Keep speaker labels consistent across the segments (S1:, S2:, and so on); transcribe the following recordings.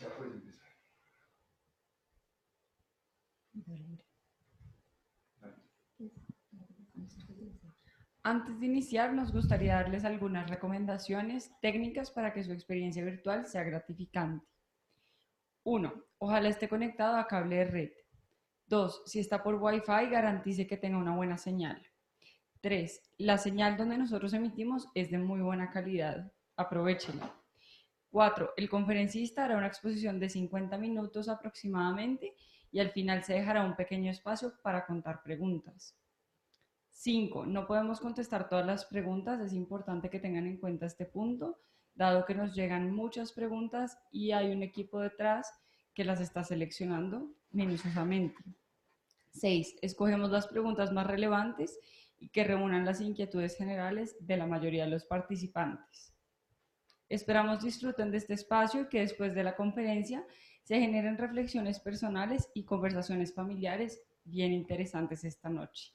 S1: Ya puedes empezar.
S2: Antes de iniciar, nos gustaría darles algunas recomendaciones técnicas para que su experiencia virtual sea gratificante. 1. Ojalá esté conectado a cable de red. 2. Si está por Wi-Fi, garantice que tenga una buena señal. 3. La señal donde nosotros emitimos es de muy buena calidad. Aprovéchela. 4. El conferencista hará una exposición de 50 minutos aproximadamente y al final se dejará un pequeño espacio para contar preguntas. 5. No podemos contestar todas las preguntas, es importante que tengan en cuenta este punto, dado que nos llegan muchas preguntas y hay un equipo detrás que las está seleccionando minuciosamente. 6. Escogemos las preguntas más relevantes y que reúnan las inquietudes generales de la mayoría de los participantes. Esperamos disfruten de este espacio y que después de la conferencia se generen reflexiones personales y conversaciones familiares bien interesantes esta noche.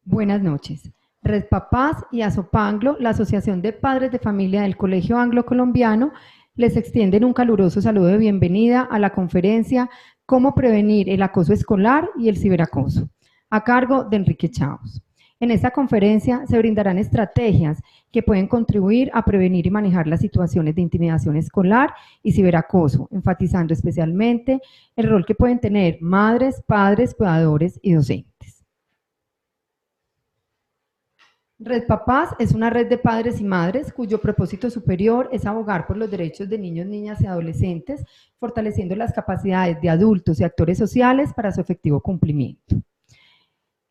S3: Buenas noches. Red Papás y Asopanglo, la Asociación de Padres de Familia del Colegio Anglo Colombiano, les extienden un caluroso saludo de bienvenida a la conferencia Cómo prevenir el acoso escolar y el ciberacoso, a cargo de Enrique Chaos. En esta conferencia se brindarán estrategias que pueden contribuir a prevenir y manejar las situaciones de intimidación escolar y ciberacoso, enfatizando especialmente el rol que pueden tener madres, padres, cuidadores y docentes. Red Papás es una red de padres y madres cuyo propósito superior es abogar por los derechos de niños, niñas y adolescentes, fortaleciendo las capacidades de adultos y actores sociales para su efectivo cumplimiento.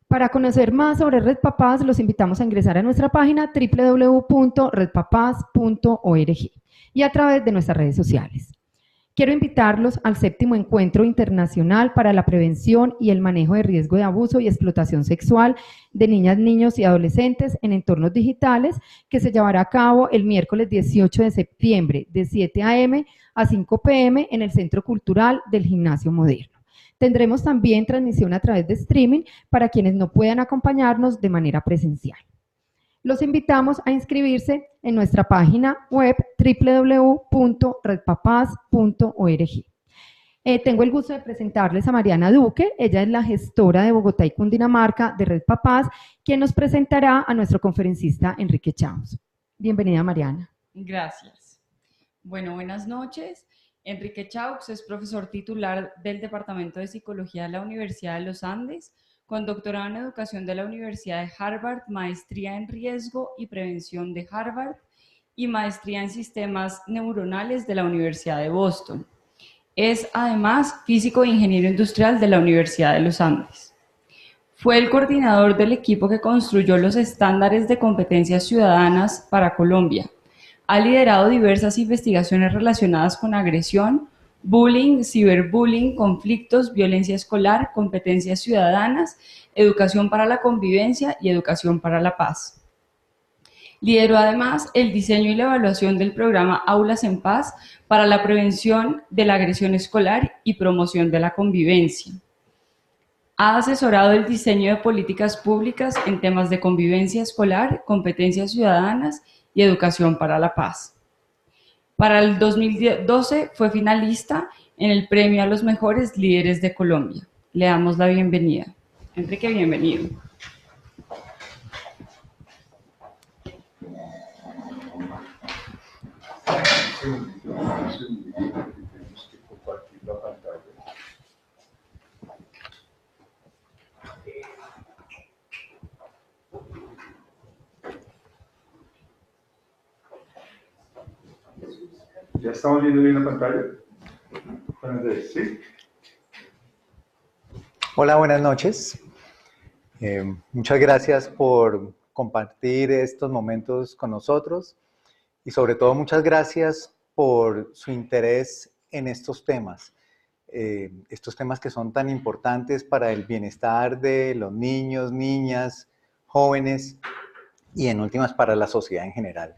S3: Para conocer más sobre Red Papás, los invitamos a ingresar a nuestra página www.redpapás.org y a través de nuestras redes sociales. Quiero invitarlos al 7º Encuentro Internacional para la Prevención y el Manejo de Riesgo de Abuso y Explotación Sexual de Niñas, Niños y Adolescentes en Entornos Digitales, que se llevará a cabo el miércoles 18 de septiembre de 7 a.m. a 5 p.m. en el Centro Cultural del Gimnasio Moderno. Tendremos también transmisión a través de streaming para quienes no puedan acompañarnos de manera presencial. Los invitamos a inscribirse en nuestra página web www.redpapás.org. Tengo el gusto de presentarles a Mariana Duque, ella es la gestora de Bogotá y Cundinamarca de Red Papás, quien nos presentará a nuestro conferencista Enrique Chaos. Bienvenida, Mariana.
S2: Gracias. Bueno, buenas noches. Enrique Chaux es profesor titular del Departamento de Psicología de la Universidad de los Andes, con doctorado en Educación de la Universidad de Harvard, maestría en Riesgo y Prevención de Harvard y maestría en Sistemas Neuronales de la Universidad de Boston. Es además físico e ingeniero industrial de la Universidad de los Andes. Fue el coordinador del equipo que construyó los estándares de competencias ciudadanas para Colombia. Ha liderado diversas investigaciones relacionadas con agresión, bullying, ciberbullying, conflictos, violencia escolar, competencias ciudadanas, educación para la convivencia y educación para la paz. Lideró además el diseño y la evaluación del programa Aulas en Paz para la prevención de la agresión escolar y promoción de la convivencia. Ha asesorado el diseño de políticas públicas en temas de convivencia escolar, competencias ciudadanas y educación para la paz. Para el 2012 fue finalista en el Premio a los Mejores Líderes de Colombia. Le damos la bienvenida. Enrique, bienvenido.
S1: Tenemos que compartir la pantalla. ¿Ya estamos viendo bien la pantalla? Bueno, Andrés, ¿sí?
S4: Hola, buenas noches. Muchas gracias por compartir estos momentos con nosotros y sobre todo muchas gracias por su interés en estos temas que son tan importantes para el bienestar de los niños, niñas, jóvenes y en últimas para la sociedad en general.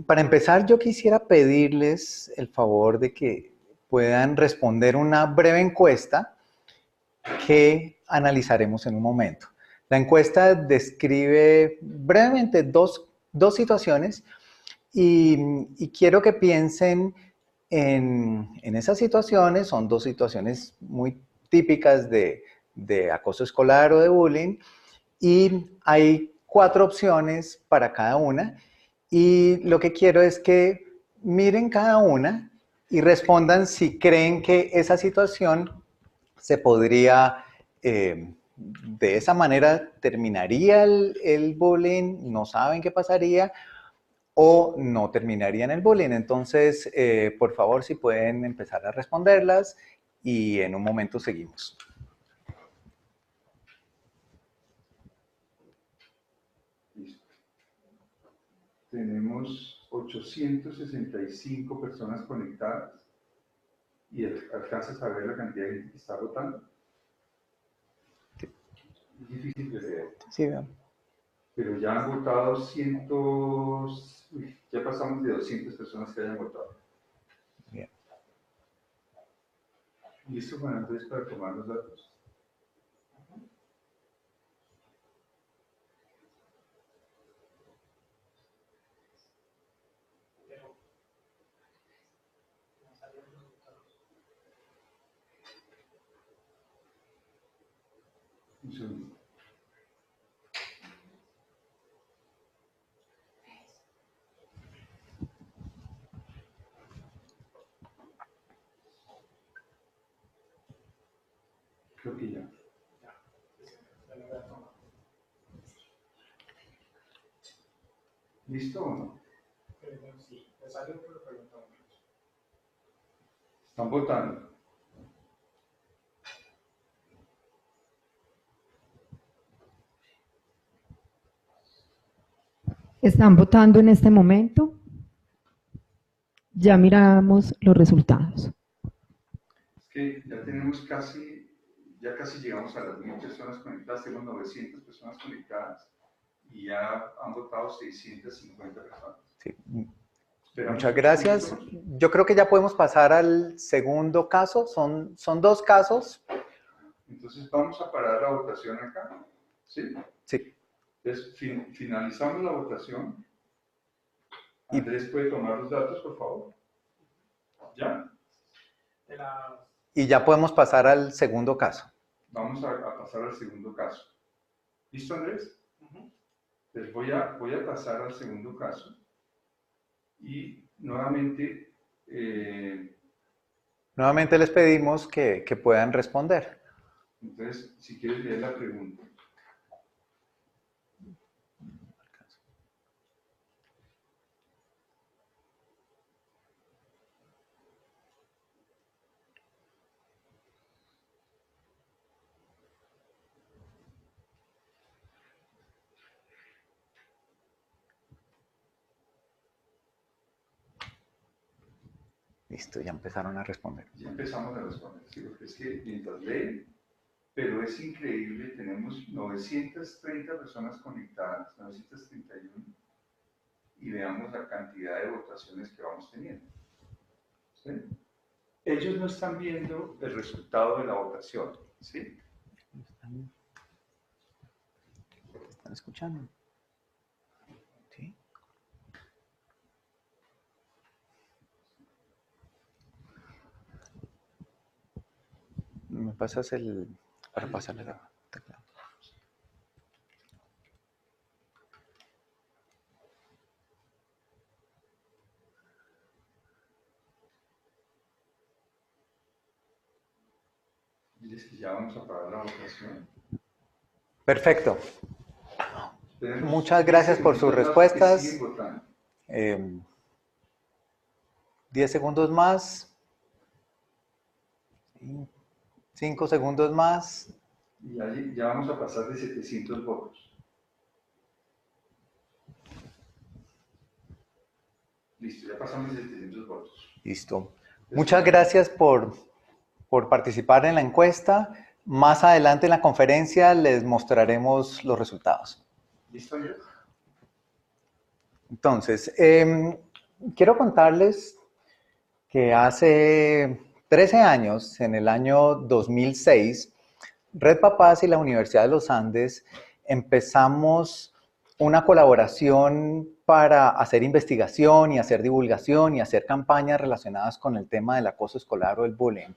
S4: Para empezar, yo quisiera pedirles el favor de que puedan responder una breve encuesta que analizaremos en un momento. La encuesta describe brevemente dos situaciones Y quiero que piensen en esas situaciones. Son dos situaciones muy típicas de acoso escolar o de bullying, y hay 4 opciones para cada una, y lo que quiero es que miren cada una y respondan si creen que esa situación se podría, de esa manera terminaría el bullying, no saben qué pasaría, o no terminaría en el bullying. Entonces, por favor, si pueden empezar a responderlas, y en un momento seguimos.
S1: Listo. Tenemos 865 personas conectadas. ¿Y alcanzas a ver la cantidad de gente que está votando? Es difícil de leer.
S4: Sí, vean.
S1: Pero ya han votado ya pasamos de 200 personas que hayan votado.
S4: Bien.
S1: ¿Listo, Juan Andrés, para tomar los datos? Un segundo. Creo que ya. ¿Listo o no?
S5: Sí, me salió por la pregunta.
S1: Están votando.
S3: ¿Están votando en este momento? Ya miramos los resultados.
S1: Es que ya tenemos ya casi llegamos a las 1000 personas conectadas, tenemos 900 personas conectadas y ya han votado 650 personas.
S4: Sí.
S1: Esperamos
S4: Muchas
S1: unos
S4: gracias.
S1: minutos.
S4: Yo creo que ya podemos pasar al segundo caso. Son 2 casos.
S1: Entonces vamos a parar la votación acá. ¿Sí?
S4: Sí.
S1: Entonces finalizamos la votación. Andrés, ¿puede tomar los datos, por favor? ¿Ya?
S4: Y ya podemos pasar al segundo caso.
S1: Vamos a pasar al segundo caso. ¿Listo, Andrés? Entonces voy a pasar al segundo caso. Y nuevamente...
S4: Nuevamente les pedimos que puedan responder.
S1: entonces, si quieres leer la pregunta.
S4: Listo, ya empezaron a responder.
S1: Ya empezamos a responder. Sí, porque es que mientras leen, pero es increíble, tenemos 930 personas conectadas, 931, y veamos la cantidad de votaciones que vamos teniendo. ¿Sí? Ellos no están viendo el resultado de la votación, ¿sí?
S4: ¿Están escuchando? ¿Sí? ¿Me pasas para pasarle la teclado?
S1: Diles que ya vamos a parar la votación.
S4: Perfecto.
S1: Tenemos
S4: Muchas gracias por sus respuestas.
S1: que siguen votando.
S4: 10 segundos más. 5 segundos más.
S1: Y ya vamos a pasar de 700 votos. Listo, ya pasamos de 700 votos.
S4: Listo. Muchas gracias por participar en la encuesta. Más adelante en la conferencia les mostraremos los resultados.
S1: ¿Listo, ya?
S4: Entonces, quiero contarles que hace 13 años, en el año 2006, Red Papás y la Universidad de los Andes empezamos una colaboración para hacer investigación y hacer divulgación y hacer campañas relacionadas con el tema del acoso escolar o el bullying.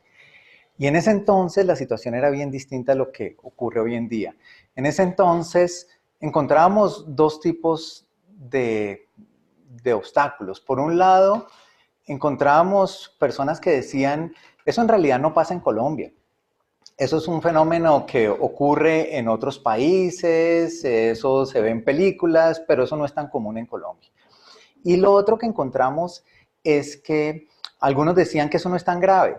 S4: Y en ese entonces la situación era bien distinta a lo que ocurre hoy en día. En ese entonces encontrábamos dos tipos de obstáculos. Por un lado, encontrábamos personas que decían, eso en realidad no pasa en Colombia. Eso es un fenómeno que ocurre en otros países, eso se ve en películas, pero eso no es tan común en Colombia. Y lo otro que encontramos es que algunos decían que eso no es tan grave,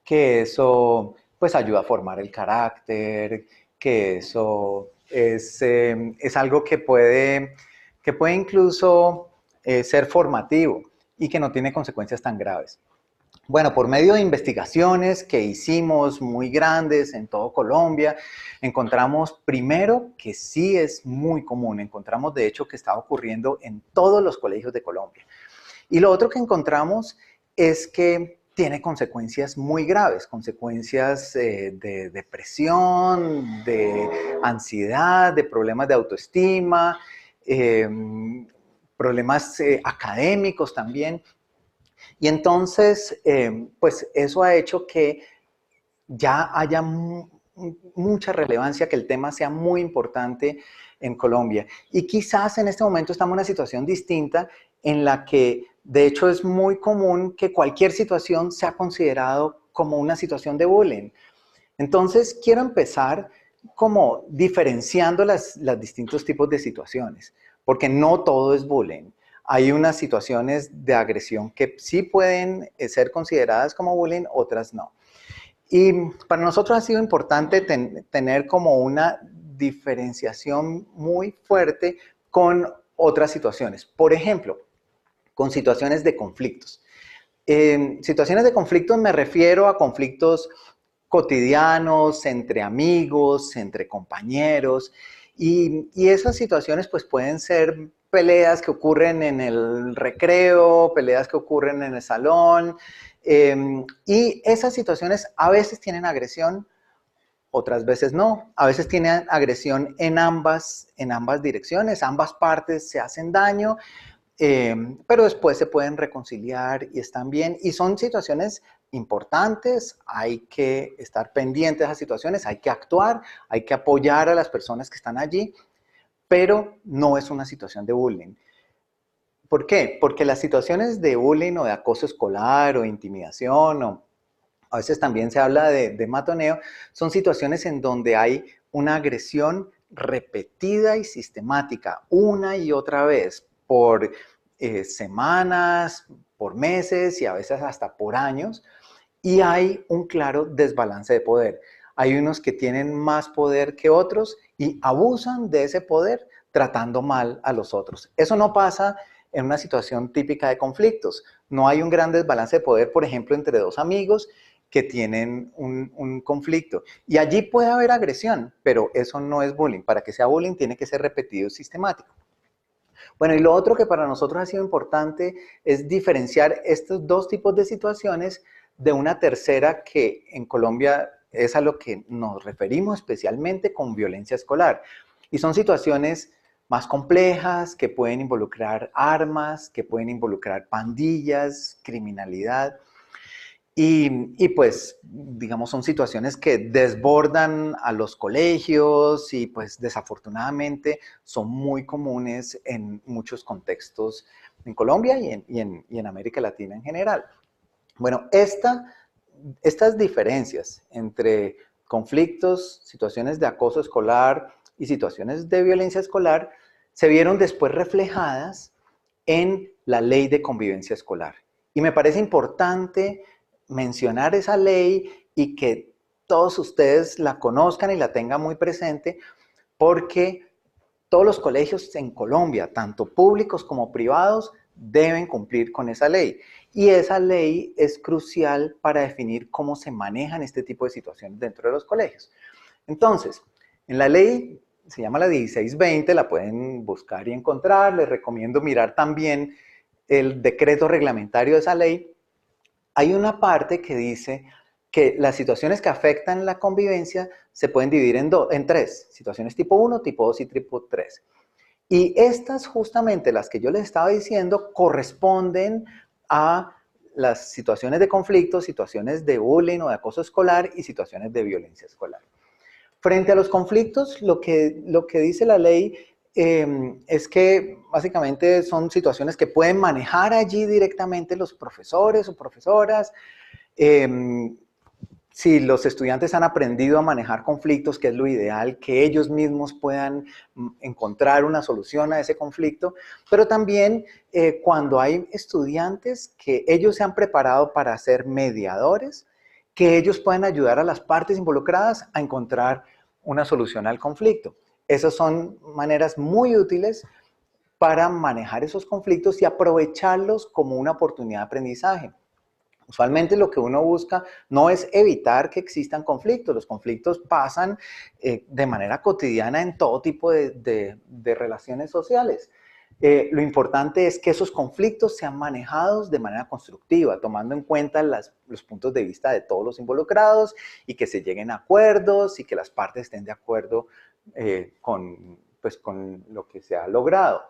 S4: que eso pues ayuda a formar el carácter, que eso es algo que puede incluso ser formativo y que no tiene consecuencias tan graves. Bueno, por medio de investigaciones que hicimos muy grandes en todo Colombia, encontramos primero que sí es muy común, encontramos de hecho que está ocurriendo en todos los colegios de Colombia. Y lo otro que encontramos es que tiene consecuencias muy graves, consecuencias de depresión, de ansiedad, de problemas de autoestima, problemas académicos también. Y entonces, pues eso ha hecho que ya haya mucha relevancia, que el tema sea muy importante en Colombia. Y quizás en este momento estamos en una situación distinta en la que, de hecho, es muy común que cualquier situación sea considerado como una situación de bullying. Entonces, quiero empezar como diferenciando los distintos tipos de situaciones, porque no todo es bullying. Hay unas situaciones de agresión que sí pueden ser consideradas como bullying, otras no. Y para nosotros ha sido importante tener como una diferenciación muy fuerte con otras situaciones. Por ejemplo, con situaciones de conflictos. Situaciones de conflictos me refiero a conflictos cotidianos, entre amigos, entre compañeros, y esas situaciones pues pueden ser peleas que ocurren en el recreo, peleas que ocurren en el salón, y esas situaciones a veces tienen agresión, otras veces no. A veces tienen agresión en ambas direcciones, ambas partes se hacen daño, pero después se pueden reconciliar y están bien. Y son situaciones importantes, hay que estar pendientes de esas situaciones, hay que actuar, hay que apoyar a las personas que están allí, pero no es una situación de bullying. ¿Por qué? Porque las situaciones de bullying o de acoso escolar o de intimidación o a veces también se habla de matoneo, son situaciones en donde hay una agresión repetida y sistemática, una y otra vez, por semanas, por meses y a veces hasta por años, y hay un claro desbalance de poder. Hay unos que tienen más poder que otros y abusan de ese poder tratando mal a los otros. Eso no pasa en una situación típica de conflictos. No hay un gran desbalance de poder, por ejemplo, entre dos amigos que tienen un conflicto. Y allí puede haber agresión, pero eso no es bullying. Para que sea bullying tiene que ser repetido y sistemático. Bueno, y lo otro que para nosotros ha sido importante es diferenciar estos dos tipos de situaciones de una tercera que en Colombia es a lo que nos referimos especialmente con violencia escolar. Y son situaciones más complejas que pueden involucrar armas, que pueden involucrar pandillas, criminalidad. Y pues, digamos, son situaciones que desbordan a los colegios y pues desafortunadamente son muy comunes en muchos contextos en Colombia y en América Latina en general. Bueno, estas diferencias entre conflictos, situaciones de acoso escolar y situaciones de violencia escolar se vieron después reflejadas en la Ley de Convivencia Escolar. Y me parece importante mencionar esa ley y que todos ustedes la conozcan y la tengan muy presente, porque todos los colegios en Colombia, tanto públicos como privados, deben cumplir con esa ley. Y esa ley es crucial para definir cómo se manejan este tipo de situaciones dentro de los colegios. Entonces, en la ley, se llama la 1620, la pueden buscar y encontrar. Les recomiendo mirar también el decreto reglamentario de esa ley. Hay una parte que dice que las situaciones que afectan la convivencia se pueden dividir en tres, situaciones tipo 1, tipo 2 y tipo 3. Y estas justamente, las que yo les estaba diciendo, corresponden a las situaciones de conflicto, situaciones de bullying o de acoso escolar y situaciones de violencia escolar. Frente a los conflictos, lo que dice la ley es que básicamente son situaciones que pueden manejar allí directamente los profesores o profesoras. Si los estudiantes han aprendido a manejar conflictos, que es lo ideal, que ellos mismos puedan encontrar una solución a ese conflicto, pero también cuando hay estudiantes que ellos se han preparado para ser mediadores, que ellos puedan ayudar a las partes involucradas a encontrar una solución al conflicto. Esas son maneras muy útiles para manejar esos conflictos y aprovecharlos como una oportunidad de aprendizaje. Usualmente lo que uno busca no es evitar que existan conflictos. Los conflictos pasan de manera cotidiana en todo tipo de relaciones sociales. Lo importante es que esos conflictos sean manejados de manera constructiva, tomando en cuenta los puntos de vista de todos los involucrados y que se lleguen a acuerdos y que las partes estén de acuerdo con lo que se ha logrado.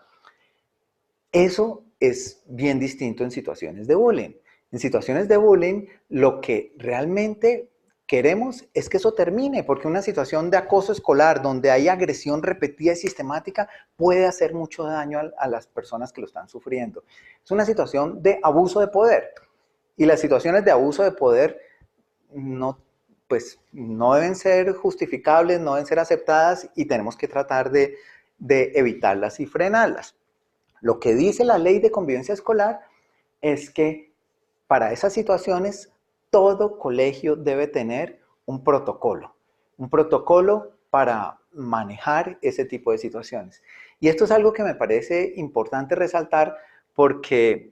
S4: Eso es bien distinto en situaciones de bullying. En situaciones de bullying, lo que realmente queremos es que eso termine, porque una situación de acoso escolar donde hay agresión repetida y sistemática puede hacer mucho daño a las personas que lo están sufriendo. Es una situación de abuso de poder. Y las situaciones de abuso de poder no deben ser justificables, no deben ser aceptadas y tenemos que tratar de evitarlas y frenarlas. Lo que dice la ley de convivencia escolar es que para esas situaciones, todo colegio debe tener un protocolo para manejar ese tipo de situaciones. Y esto es algo que me parece importante resaltar porque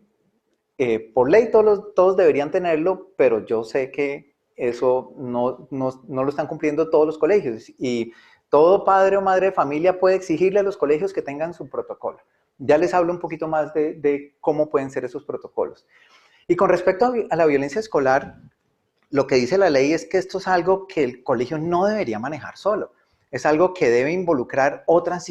S4: por ley todos deberían tenerlo, pero yo sé que eso no lo están cumpliendo todos los colegios y todo padre o madre de familia puede exigirle a los colegios que tengan su protocolo. Ya les hablo un poquito más de cómo pueden ser esos protocolos. Y con respecto a la violencia escolar, lo que dice la ley es que esto es algo que el colegio no debería manejar solo. Es algo que debe involucrar otras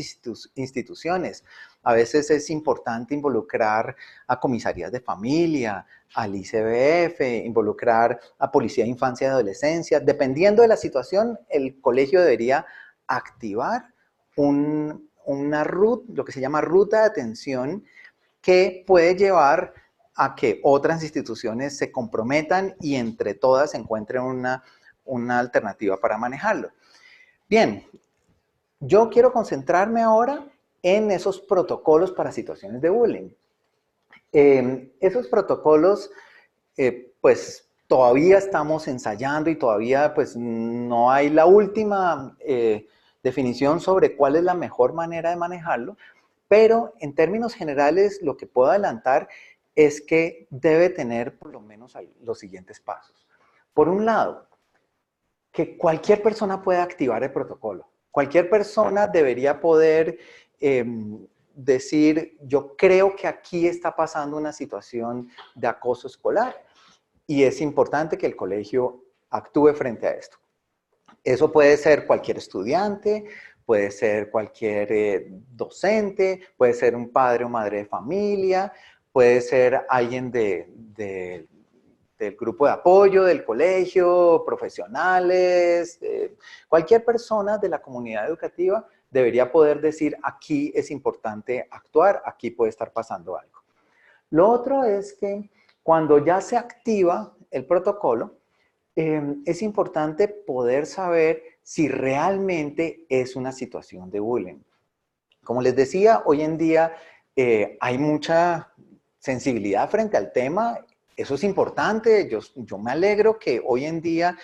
S4: instituciones. A veces es importante involucrar a comisarías de familia, al ICBF, involucrar a Policía de Infancia y Adolescencia. Dependiendo de la situación, el colegio debería activar lo que se llama ruta de atención que puede llevar a que otras instituciones se comprometan y entre todas encuentren una alternativa para manejarlo. Bien, yo quiero concentrarme ahora en esos protocolos para situaciones de bullying. Esos protocolos, pues todavía estamos ensayando y todavía pues no hay la última definición sobre cuál es la mejor manera de manejarlo, pero en términos generales lo que puedo adelantar es que debe tener por lo menos los siguientes pasos. Por un lado, que cualquier persona pueda activar el protocolo. Cualquier persona debería poder decir, yo creo que aquí está pasando una situación de acoso escolar y es importante que el colegio actúe frente a esto. Eso puede ser cualquier estudiante, puede ser cualquier docente, puede ser un padre o madre de familia, puede ser alguien del grupo de apoyo del colegio, profesionales, cualquier persona de la comunidad educativa debería poder decir, aquí es importante actuar, aquí puede estar pasando algo. Lo otro es que cuando ya se activa el protocolo, es importante poder saber si realmente es una situación de bullying. Como les decía, hoy en día hay mucha sensibilidad frente al tema. Eso es importante. Yo me alegro que hoy en día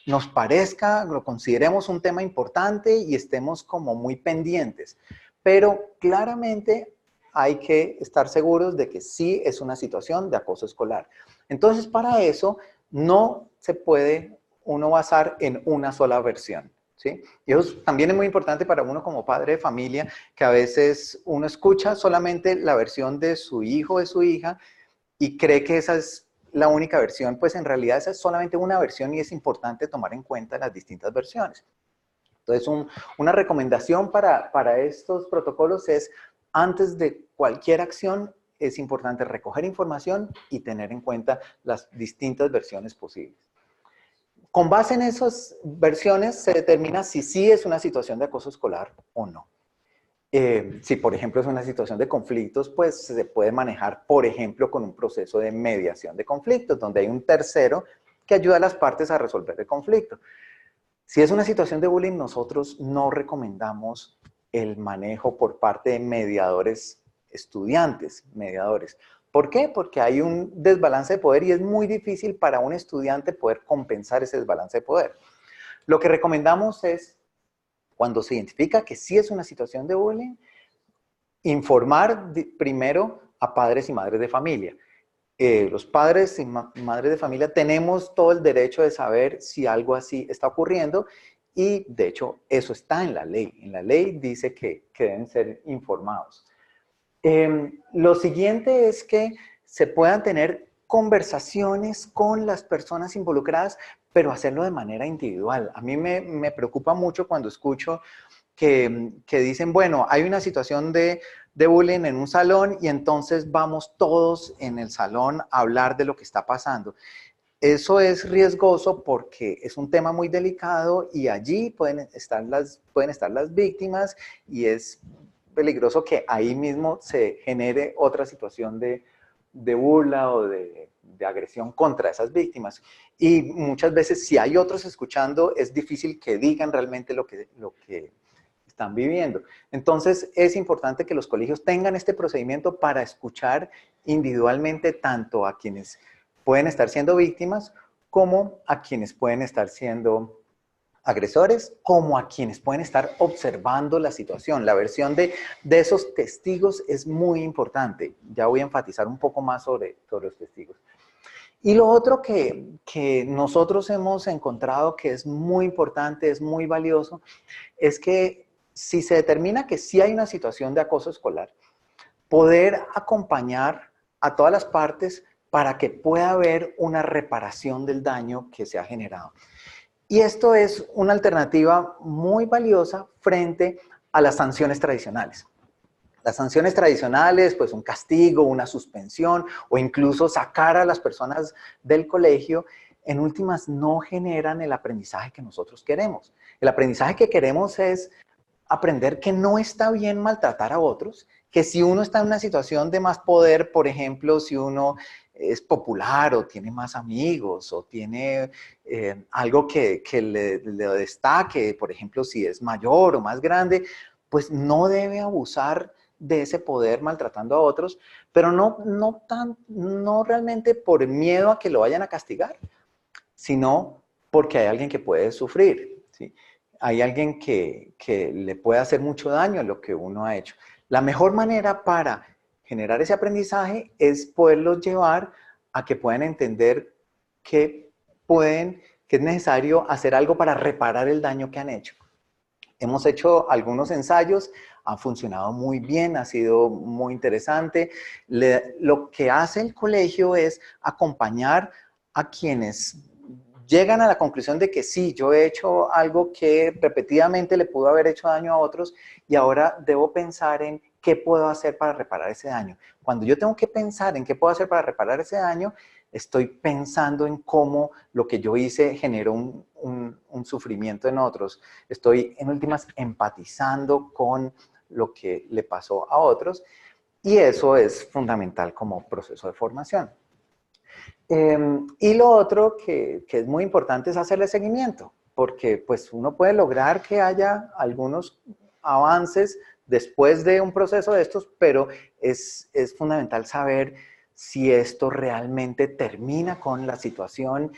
S4: nos parezca, lo consideremos un tema importante y estemos como muy pendientes. Pero claramente hay que estar seguros de que sí es una situación de acoso escolar. Entonces, para eso no se puede uno basar en una sola versión, ¿sí? Y eso también es muy importante para uno como padre de familia, que a veces uno escucha solamente la versión de su hijo o de su hija y cree que esa es la única versión, pues en realidad esa es solamente una versión y es importante tomar en cuenta las distintas versiones. Entonces, una recomendación para estos protocolos es antes de cualquier acción es importante recoger información y tener en cuenta las distintas versiones posibles. Con base en esas versiones se determina si sí es una situación de acoso escolar o no. Si, por ejemplo, es una situación de conflictos, pues se puede manejar, por ejemplo, con un proceso de mediación de conflictos, donde hay un tercero que ayuda a las partes a resolver el conflicto. Si es una situación de bullying, nosotros no recomendamos el manejo por parte de mediadores estudiantes, mediadores. ¿Por qué? Porque hay un desbalance de poder y es muy difícil para un estudiante poder compensar ese desbalance de poder. Lo que recomendamos es, cuando se identifica que sí es una situación de bullying, informar primero a padres y madres de familia. Los padres y madres de familia tenemos todo el derecho de saber si algo así está ocurriendo y, de hecho, eso está en la ley. En la ley dice que deben ser informados. Lo siguiente es que se puedan tener conversaciones con las personas involucradas, pero hacerlo de manera individual. A mí me preocupa mucho cuando escucho que dicen, bueno, hay una situación de bullying en un salón y entonces vamos todos en el salón a hablar de lo que está pasando. Eso es riesgoso porque es un tema muy delicado y allí pueden estar las víctimas y es peligroso que ahí mismo se genere otra situación de burla o de agresión contra esas víctimas. Y muchas veces, si hay otros escuchando, es difícil que digan realmente lo que están viviendo. Entonces, es importante que los colegios tengan este procedimiento para escuchar individualmente tanto a quienes pueden estar siendo víctimas como a quienes pueden estar siendo agresores, como a quienes pueden estar observando la situación. La versión de esos testigos es muy importante. Ya voy a enfatizar un poco más sobre los testigos. Y lo otro que nosotros hemos encontrado que es muy importante, es muy valioso, es que si se determina que sí hay una situación de acoso escolar, poder acompañar a todas las partes para que pueda haber una reparación del daño que se ha generado. Y esto es una alternativa muy valiosa frente a las sanciones tradicionales. Las sanciones tradicionales, pues un castigo, una suspensión o incluso sacar a las personas del colegio, en últimas no generan el aprendizaje que nosotros queremos. El aprendizaje que queremos es aprender que no está bien maltratar a otros, que si uno está en una situación de más poder, por ejemplo, si uno es popular o tiene más amigos o tiene algo que le destaque, por ejemplo, si es mayor o más grande, pues no debe abusar de ese poder maltratando a otros, pero no realmente por miedo a que lo vayan a castigar, sino porque hay alguien que puede sufrir, ¿sí? Hay alguien que le puede hacer mucho daño a lo que uno ha hecho. La mejor manera para generar ese aprendizaje es poderlos llevar a que puedan entender que es necesario hacer algo para reparar el daño que han hecho. Hemos hecho algunos ensayos, han funcionado muy bien, ha sido muy interesante. Lo que hace el colegio es acompañar a quienes llegan a la conclusión de que sí, yo he hecho algo que repetidamente le pudo haber hecho daño a otros y ahora debo pensar en qué puedo hacer para reparar ese daño. Cuando yo tengo que pensar en qué puedo hacer para reparar ese daño, estoy pensando en cómo lo que yo hice generó un sufrimiento en otros. Estoy, en últimas, empatizando con lo que le pasó a otros y eso es fundamental como proceso de formación. Y lo otro que es muy importante es hacerle seguimiento, porque pues uno puede lograr que haya algunos avances después de un proceso de estos, pero es fundamental saber si esto realmente termina con la situación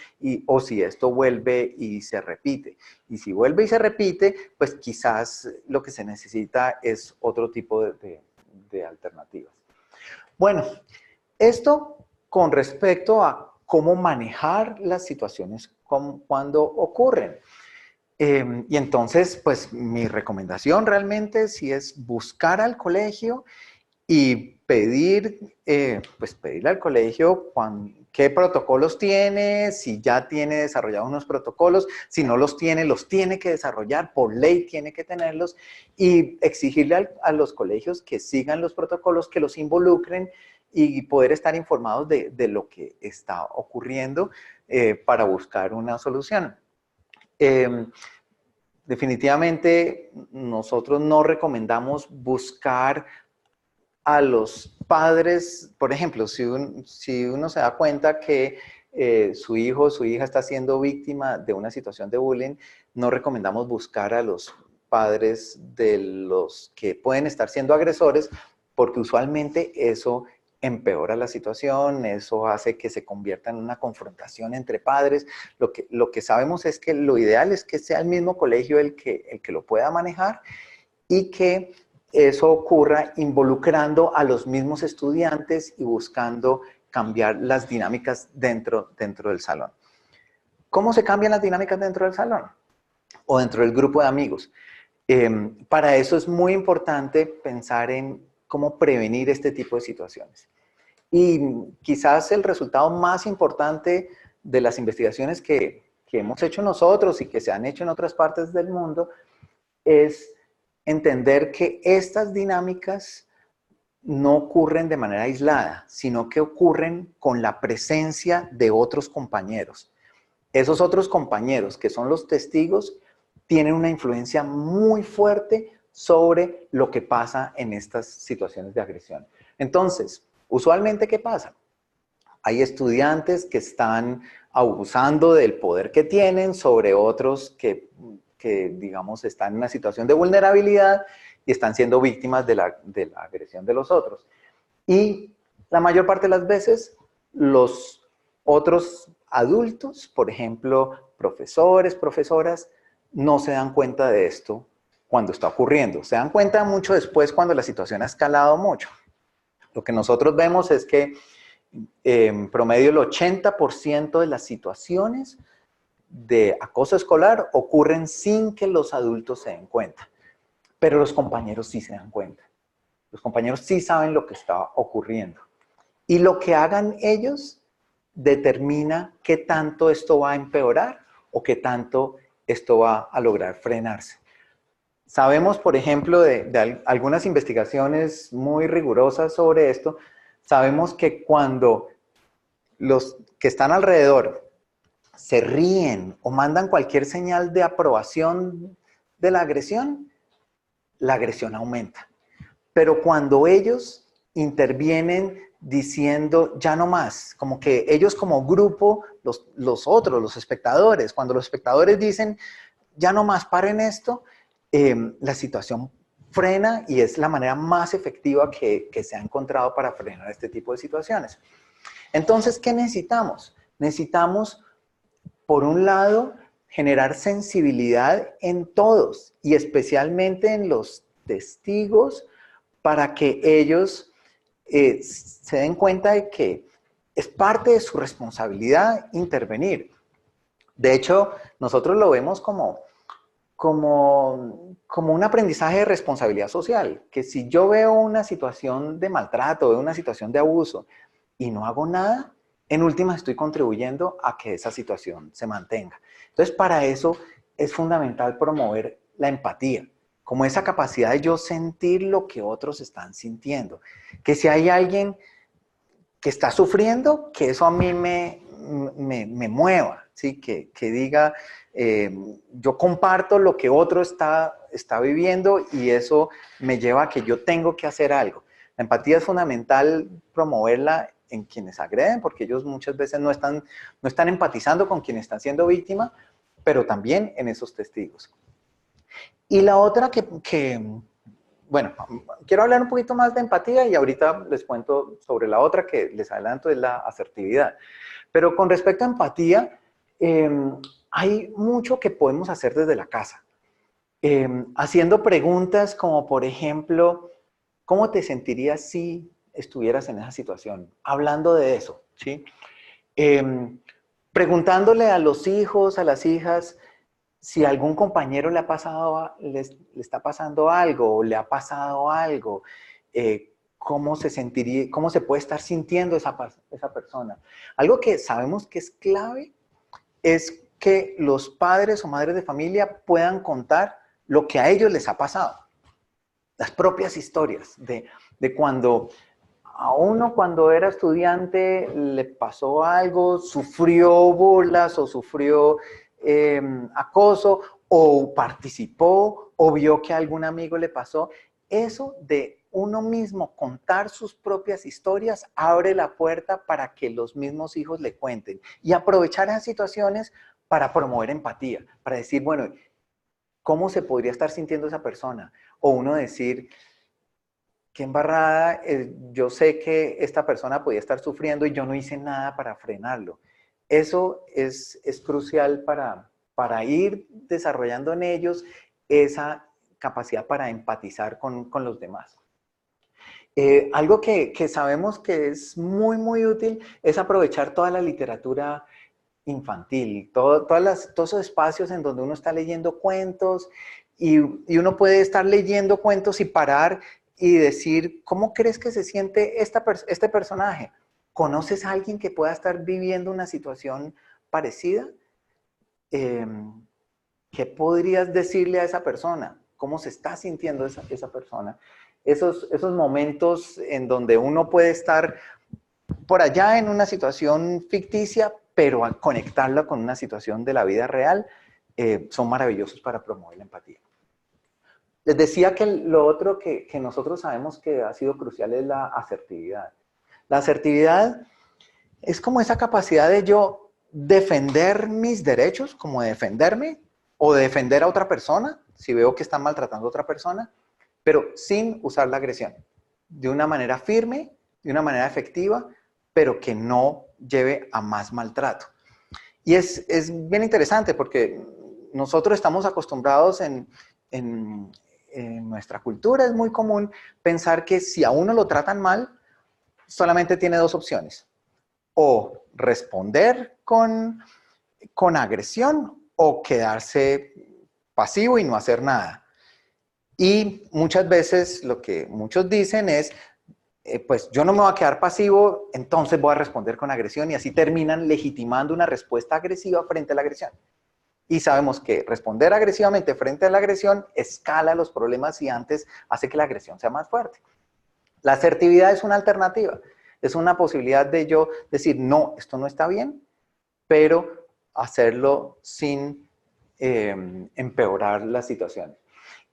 S4: o si esto vuelve y se repite. Y si vuelve y se repite, pues quizás lo que se necesita es otro tipo de alternativas. Bueno, esto con respecto a cómo manejar las situaciones cuando ocurren. Y entonces, pues mi recomendación realmente sí es buscar al colegio y pedirle al colegio qué protocolos tiene, si ya tiene desarrollados unos protocolos, si no los tiene que desarrollar, por ley tiene que tenerlos, y exigirle a los colegios que sigan los protocolos, que los involucren y poder estar informados de lo que está ocurriendo para buscar una solución. Definitivamente nosotros no recomendamos buscar a los padres, por ejemplo, si uno se da cuenta que su hijo o su hija está siendo víctima de una situación de bullying, no recomendamos buscar a los padres de los que pueden estar siendo agresores, porque usualmente eso empeora la situación, eso hace que se convierta en una confrontación entre padres. Lo que sabemos es que lo ideal es que sea el mismo colegio el que lo pueda manejar y que eso ocurra involucrando a los mismos estudiantes y buscando cambiar las dinámicas dentro del salón. ¿Cómo se cambian las dinámicas dentro del salón? O dentro del grupo de amigos. Para eso es muy importante pensar en cómo prevenir este tipo de situaciones. Y quizás el resultado más importante de las investigaciones que hemos hecho nosotros y que se han hecho en otras partes del mundo es entender que estas dinámicas no ocurren de manera aislada, sino que ocurren con la presencia de otros compañeros. Esos otros compañeros, que son los testigos, tienen una influencia muy fuerte sobre lo que pasa en estas situaciones de agresión. Entonces, usualmente, ¿qué pasa? Hay estudiantes que están abusando del poder que tienen sobre otros que digamos, están en una situación de vulnerabilidad y están siendo víctimas de la agresión de los otros. Y la mayor parte de las veces, los otros adultos, por ejemplo, profesores, profesoras, no se dan cuenta de esto cuando está ocurriendo. Se dan cuenta mucho después cuando la situación ha escalado mucho. Lo que nosotros vemos es que en promedio el 80% de las situaciones de acoso escolar ocurren sin que los adultos se den cuenta, pero los compañeros sí se dan cuenta. Los compañeros sí saben lo que está ocurriendo. Y lo que hagan ellos determina qué tanto esto va a empeorar o qué tanto esto va a lograr frenarse. Sabemos, por ejemplo, de algunas investigaciones muy rigurosas sobre esto, sabemos que cuando los que están alrededor se ríen o mandan cualquier señal de aprobación de la agresión aumenta. Pero cuando ellos intervienen diciendo ya no más, como que ellos como grupo, los otros, los espectadores, cuando los espectadores dicen ya no más, paren esto, la situación frena y es la manera más efectiva que se ha encontrado para frenar este tipo de situaciones. Entonces, ¿qué necesitamos? Necesitamos, por un lado, generar sensibilidad en todos y especialmente en los testigos para que ellos se den cuenta de que es parte de su responsabilidad intervenir. De hecho, nosotros lo vemos como un aprendizaje de responsabilidad social, que si yo veo una situación de maltrato, veo una situación de abuso y no hago nada, en última estoy contribuyendo a que esa situación se mantenga. Entonces, para eso es fundamental promover la empatía, como esa capacidad de yo sentir lo que otros están sintiendo. Que si hay alguien que está sufriendo, que eso a mí me mueva, ¿sí? Que diga, yo comparto lo que otro está viviendo y eso me lleva a que yo tengo que hacer algo. La empatía es fundamental promoverla en quienes agreden, porque ellos muchas veces no están empatizando con quien está siendo víctima, pero también en esos testigos. Y la otra bueno, quiero hablar un poquito más de empatía y ahorita les cuento sobre la otra que les adelanto, es la asertividad. Pero con respecto a empatía, hay mucho que podemos hacer desde la casa. Haciendo preguntas como, por ejemplo, ¿cómo te sentirías si estuvieras en esa situación? Hablando de eso, ¿sí? Preguntándole a los hijos, a las hijas, si a algún compañero le está pasando algo o le ha pasado algo, cómo se sentiría, cómo se puede estar sintiendo esa persona. Algo que sabemos que es clave es que los padres o madres de familia puedan contar lo que a ellos les ha pasado. Las propias historias de cuando a uno cuando era estudiante le pasó algo, sufrió burlas o sufrió acoso o participó o vio que a algún amigo le pasó. Eso de uno mismo contar sus propias historias abre la puerta para que los mismos hijos le cuenten y aprovechar esas situaciones para promover empatía, para decir, bueno, ¿cómo se podría estar sintiendo esa persona? O uno decir, qué embarrada, yo sé que esta persona podía estar sufriendo y yo no hice nada para frenarlo. Eso es crucial para ir desarrollando en ellos esa capacidad para empatizar con los demás. Algo que sabemos que es muy, muy útil es aprovechar toda la literatura infantil, todos esos espacios en donde uno está leyendo cuentos y uno puede estar leyendo cuentos y parar y decir, ¿cómo crees que se siente este personaje? ¿Conoces a alguien que pueda estar viviendo una situación parecida? ¿Qué podrías decirle a esa persona? ¿Cómo se está sintiendo esa persona? Esos momentos en donde uno puede estar por allá en una situación ficticia, pero al conectarla con una situación de la vida real, son maravillosos para promover la empatía. Les decía que lo otro que nosotros sabemos que ha sido crucial es la asertividad. La asertividad es como esa capacidad de yo defender mis derechos, como de defenderme, o de defender a otra persona, si veo que están maltratando a otra persona, pero sin usar la agresión. De una manera firme, de una manera efectiva, pero que no lleve a más maltrato. Y es bien interesante porque nosotros estamos acostumbrados en nuestra cultura, es muy común pensar que si a uno lo tratan mal, solamente tiene dos opciones. O responder con agresión o quedarse pasivo y no hacer nada. Y muchas veces lo que muchos dicen es, pues yo no me voy a quedar pasivo, entonces voy a responder con agresión y así terminan legitimando una respuesta agresiva frente a la agresión. Y sabemos que responder agresivamente frente a la agresión escala los problemas y antes hace que la agresión sea más fuerte. La asertividad es una alternativa, es una posibilidad de yo decir, no, esto no está bien, pero hacerlo sin empeorar la situación.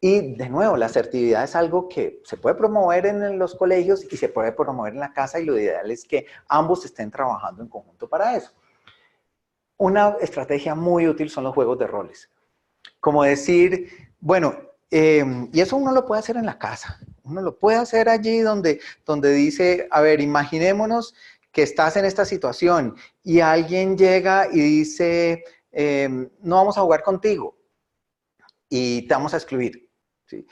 S4: Y de nuevo, la asertividad es algo que se puede promover en los colegios y se puede promover en la casa y lo ideal es que ambos estén trabajando en conjunto para eso. Una estrategia muy útil son los juegos de roles. Como decir, bueno, y eso uno lo puede hacer en la casa. Uno lo puede hacer allí donde dice, a ver, imaginémonos que estás en esta situación y alguien llega y dice, no vamos a jugar contigo y te vamos a excluir. ¿Sí?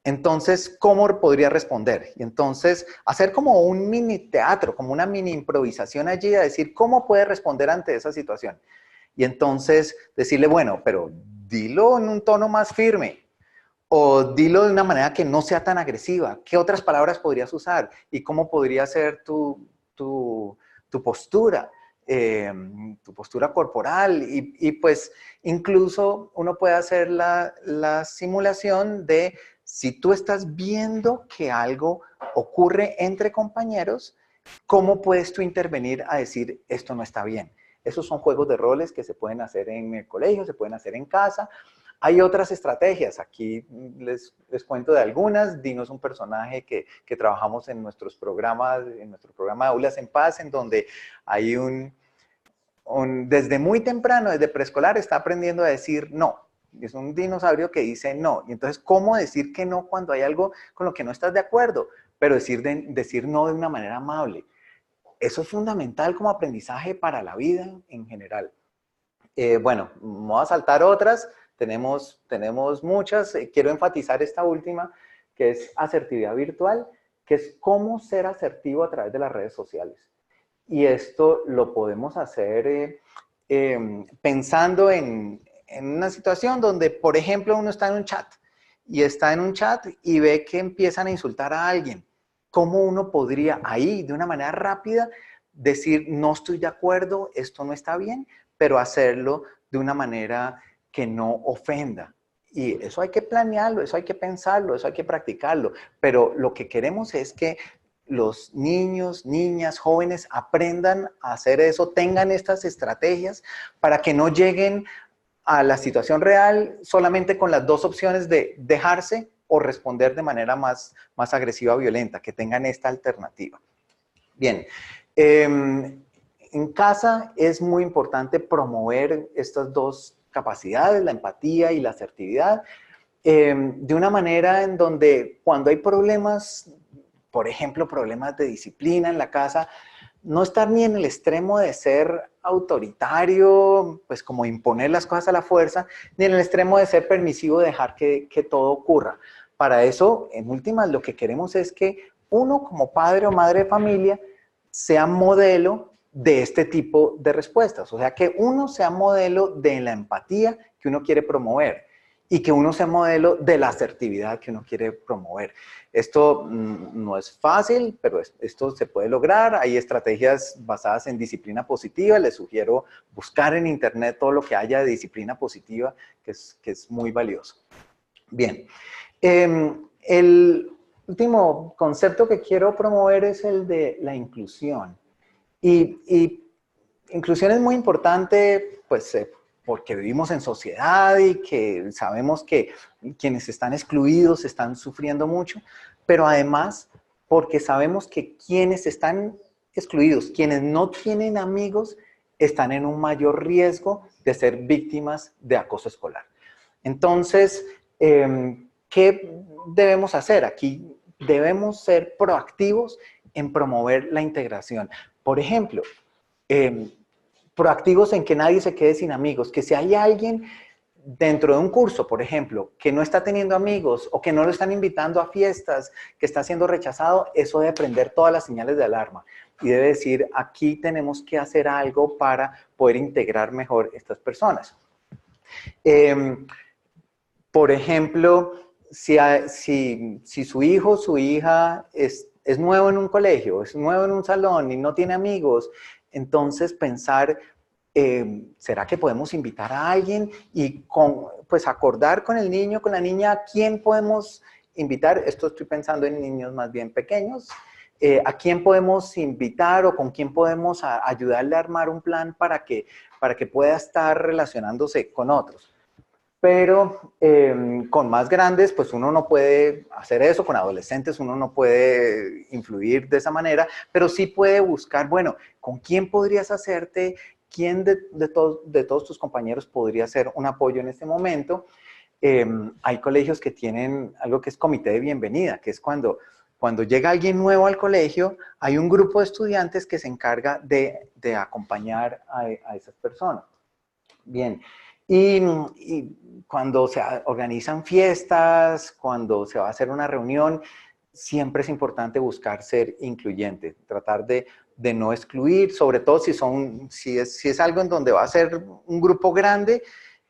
S4: Entonces, ¿cómo podría responder? Y entonces, hacer como un mini teatro, como una mini improvisación allí, a decir, ¿cómo puede responder ante esa situación? Y entonces, decirle, bueno, pero dilo en un tono más firme, o dilo de una manera que no sea tan agresiva. ¿Qué otras palabras podrías usar? ¿Y cómo podría ser tu postura? Tu postura corporal y pues incluso uno puede hacer la simulación de si tú estás viendo que algo ocurre entre compañeros, ¿cómo puedes tú intervenir a decir esto no está bien? Esos son juegos de roles que se pueden hacer en el colegio, se pueden hacer en casa. Hay otras estrategias, aquí les cuento de algunas. Dino es un personaje que trabajamos en nuestros programas, en nuestro programa de Aulas en Paz, en donde hay desde muy temprano, desde preescolar, está aprendiendo a decir no. Es un dinosaurio que dice no. Y entonces, ¿cómo decir que no cuando hay algo con lo que no estás de acuerdo? Pero decir no de una manera amable. Eso es fundamental como aprendizaje para la vida en general. Bueno, voy a saltar otras. Tenemos muchas. Quiero enfatizar esta última, que es asertividad virtual, que es cómo ser asertivo a través de las redes sociales. Y esto lo podemos hacer pensando en una situación donde, por ejemplo, uno está en un chat y ve que empiezan a insultar a alguien. cómo uno podría ahí, de una manera rápida, decir, no estoy de acuerdo, esto no está bien, pero hacerlo de una manera que no ofenda. Y eso hay que planearlo, eso hay que pensarlo, eso hay que practicarlo. Pero lo que queremos es que los niños, niñas, jóvenes aprendan a hacer eso, tengan estas estrategias para que no lleguen a la situación real solamente con las dos opciones de dejarse o responder de manera más agresiva o violenta, que tengan esta alternativa. Bien, en casa es muy importante promover estas dos capacidades, la empatía y la asertividad, de una manera en donde cuando hay problemas, por ejemplo, problemas de disciplina en la casa, no estar ni en el extremo de ser autoritario, pues como imponer las cosas a la fuerza, ni en el extremo de ser permisivo, dejar que todo ocurra. Para eso, en últimas, lo que queremos es que uno como padre o madre de familia sea modelo de este tipo de respuestas. O sea, que uno sea modelo de la empatía que uno quiere promover y que uno sea modelo de la asertividad que uno quiere promover. Esto no es fácil, pero esto se puede lograr. Hay estrategias basadas en disciplina positiva. Les sugiero buscar en internet todo lo que haya de disciplina positiva, que es muy valioso. Bien, el último concepto que quiero promover es el de la inclusión. Y inclusión es muy importante, pues, porque vivimos en sociedad y que sabemos que quienes están excluidos están sufriendo mucho, pero además porque sabemos que quienes están excluidos, quienes no tienen amigos, están en un mayor riesgo de ser víctimas de acoso escolar. Entonces, ¿qué debemos hacer? Aquí debemos ser proactivos en promover la integración. Por ejemplo, proactivos en que nadie se quede sin amigos, que si hay alguien dentro de un curso, por ejemplo, que no está teniendo amigos o que no lo están invitando a fiestas, que está siendo rechazado, eso debe prender todas las señales de alarma y debe decir, aquí tenemos que hacer algo para poder integrar mejor estas personas. Por ejemplo, si su hijo o su hija es nuevo en un colegio, es nuevo en un salón y no tiene amigos, entonces pensar, ¿será que podemos invitar a alguien y pues acordar con el niño, con la niña, a quién podemos invitar? Esto estoy pensando en niños más bien pequeños. ¿A quién podemos invitar o con quién podemos ayudarle a armar un plan para que pueda estar relacionándose con otros? Pero con más grandes, pues uno no puede hacer eso, con adolescentes uno no puede influir de esa manera, pero sí puede buscar, bueno, ¿con quién podrías hacerte? ¿Quién de todos tus compañeros podría ser un apoyo en este momento? Hay colegios que tienen algo que es comité de bienvenida, que es cuando llega alguien nuevo al colegio, hay un grupo de estudiantes que se encarga de acompañar a esas personas. Bien. Y cuando se organizan fiestas, cuando se va a hacer una reunión, siempre es importante buscar ser incluyente, tratar de no excluir, sobre todo si es algo en donde va a ser un grupo grande,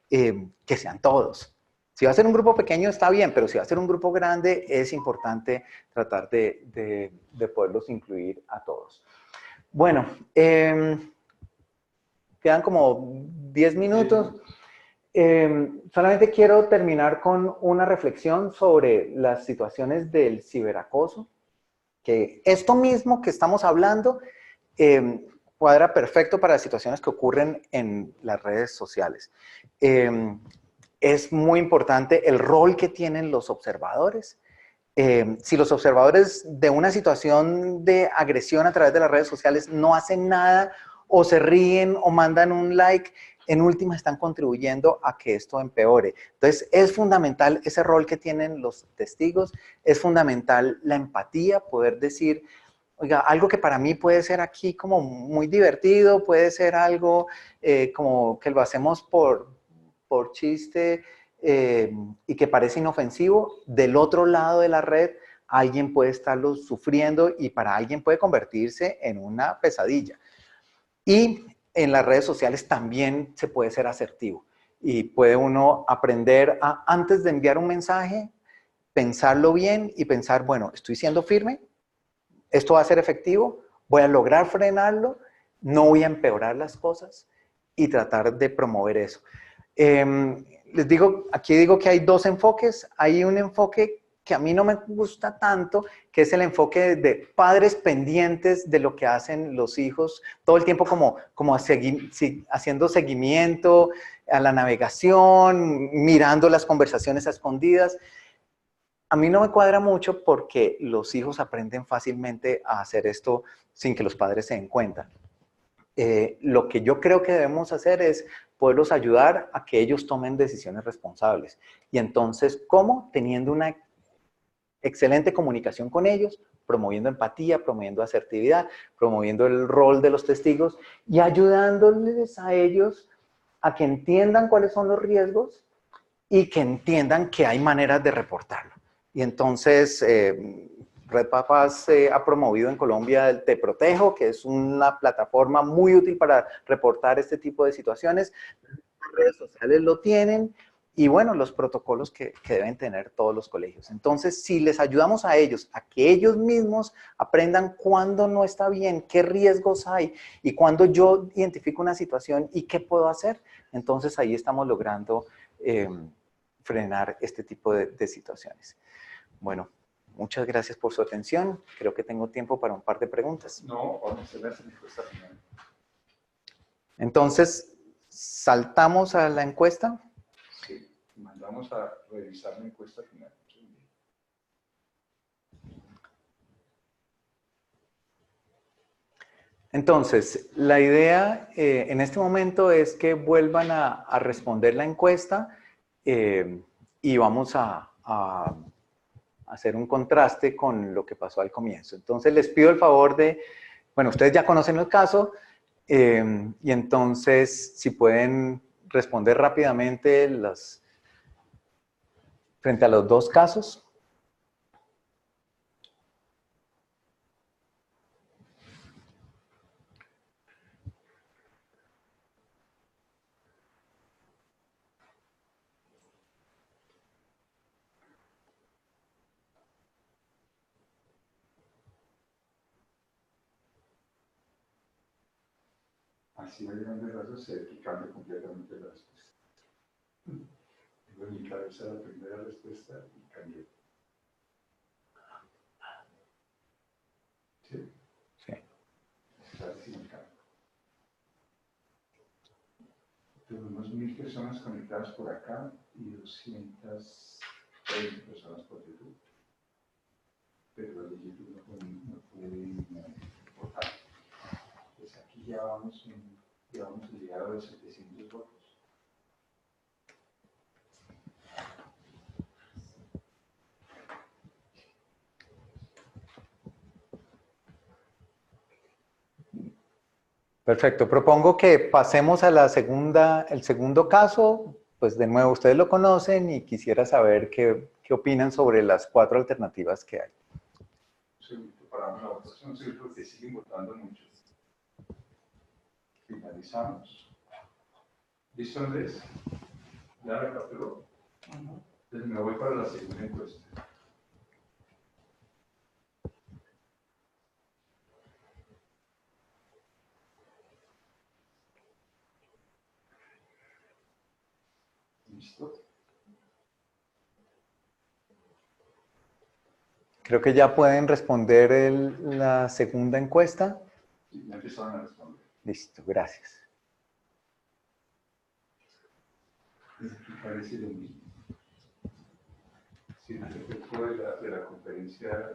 S4: que sean todos. Si va a ser un grupo pequeño está bien, pero si va a ser un grupo grande es importante tratar de poderlos incluir a todos. Bueno, quedan como 10 minutos. Solamente quiero terminar con una reflexión sobre las situaciones del ciberacoso, que esto mismo que estamos hablando cuadra perfecto para las situaciones que ocurren en las redes sociales. Es muy importante el rol que tienen los observadores. Si los observadores de una situación de agresión a través de las redes sociales no hacen nada o se ríen o mandan un like, en última están contribuyendo a que esto empeore. Entonces, es fundamental ese rol que tienen los testigos, es fundamental la empatía, poder decir, oiga, algo que para mí puede ser aquí como muy divertido, puede ser algo como que lo hacemos por chiste y que parece inofensivo, del otro lado de la red alguien puede estarlo sufriendo y para alguien puede convertirse en una pesadilla. Y en las redes sociales también se puede ser asertivo y puede uno aprender a, antes de enviar un mensaje, pensarlo bien y pensar, bueno, ¿estoy siendo firme? esto va a ser efectivo, voy a lograr frenarlo, no voy a empeorar las cosas y tratar de promover eso. Les digo, aquí digo que hay dos enfoques. Hay un enfoque que a mí no me gusta tanto, que es el enfoque de padres pendientes de lo que hacen los hijos, todo el tiempo como haciendo seguimiento a la navegación, mirando las conversaciones a escondidas. A mí no me cuadra mucho porque los hijos aprenden fácilmente a hacer esto sin que los padres se den cuenta. Lo que yo creo que debemos hacer es poderlos ayudar a que ellos tomen decisiones responsables. Y entonces, ¿cómo? Teniendo una excelente comunicación con ellos, promoviendo empatía, promoviendo asertividad, promoviendo el rol de los testigos y ayudándoles a ellos a que entiendan cuáles son los riesgos y que entiendan que hay maneras de reportarlo. Y entonces, Red Papás ha promovido en Colombia Te Protejo, que es una plataforma muy útil para reportar este tipo de situaciones. Las redes sociales lo tienen y bueno, los protocolos que deben tener todos los colegios. Entonces, si les ayudamos a ellos, a que ellos mismos aprendan cuándo no está bien, qué riesgos hay y cuándo yo identifico una situación y qué puedo hacer, entonces ahí estamos logrando frenar este tipo de situaciones. Bueno, muchas gracias por su atención. Creo que tengo tiempo para un par de preguntas.
S1: No, vamos a hacer la respuesta final.
S4: Entonces, ¿saltamos a la encuesta?
S1: Sí, mandamos a revisar la encuesta final.
S4: Entonces, la idea en este momento es que vuelvan a responder la encuesta y vamos a hacer un contraste con lo que pasó al comienzo. Entonces, les pido el favor de, bueno, ustedes ya conocen el caso y entonces, si pueden responder rápidamente frente a los dos casos.
S1: Así a grandes rasgos se cambia completamente la respuesta. Tengo en mi cabeza la primera respuesta y cambió. ¿Sí?
S4: Sí.
S1: Así me cambia. Tenemos 1000 personas conectadas por acá y 230 personas por YouTube. Pero el YouTube no puede votar. Pues aquí ya vamos a llegar a los 700 votos.
S4: Perfecto. Propongo que pasemos a el segundo caso. Pues de nuevo, ustedes lo conocen y quisiera saber qué opinan sobre las 4 alternativas que hay.
S1: Un segundo, paramos la votación, sí, porque siguen votando mucho. Finalizamos. ¿Listo, Andrés? ¿Ya me capturó? Entonces me voy para la segunda encuesta. ¿Listo?
S4: Creo que ya pueden responder la segunda encuesta.
S1: Sí, ya empezaron a responder.
S4: Listo, gracias.
S1: Aquí parece lo mismo. Sí, el efecto de la conferencia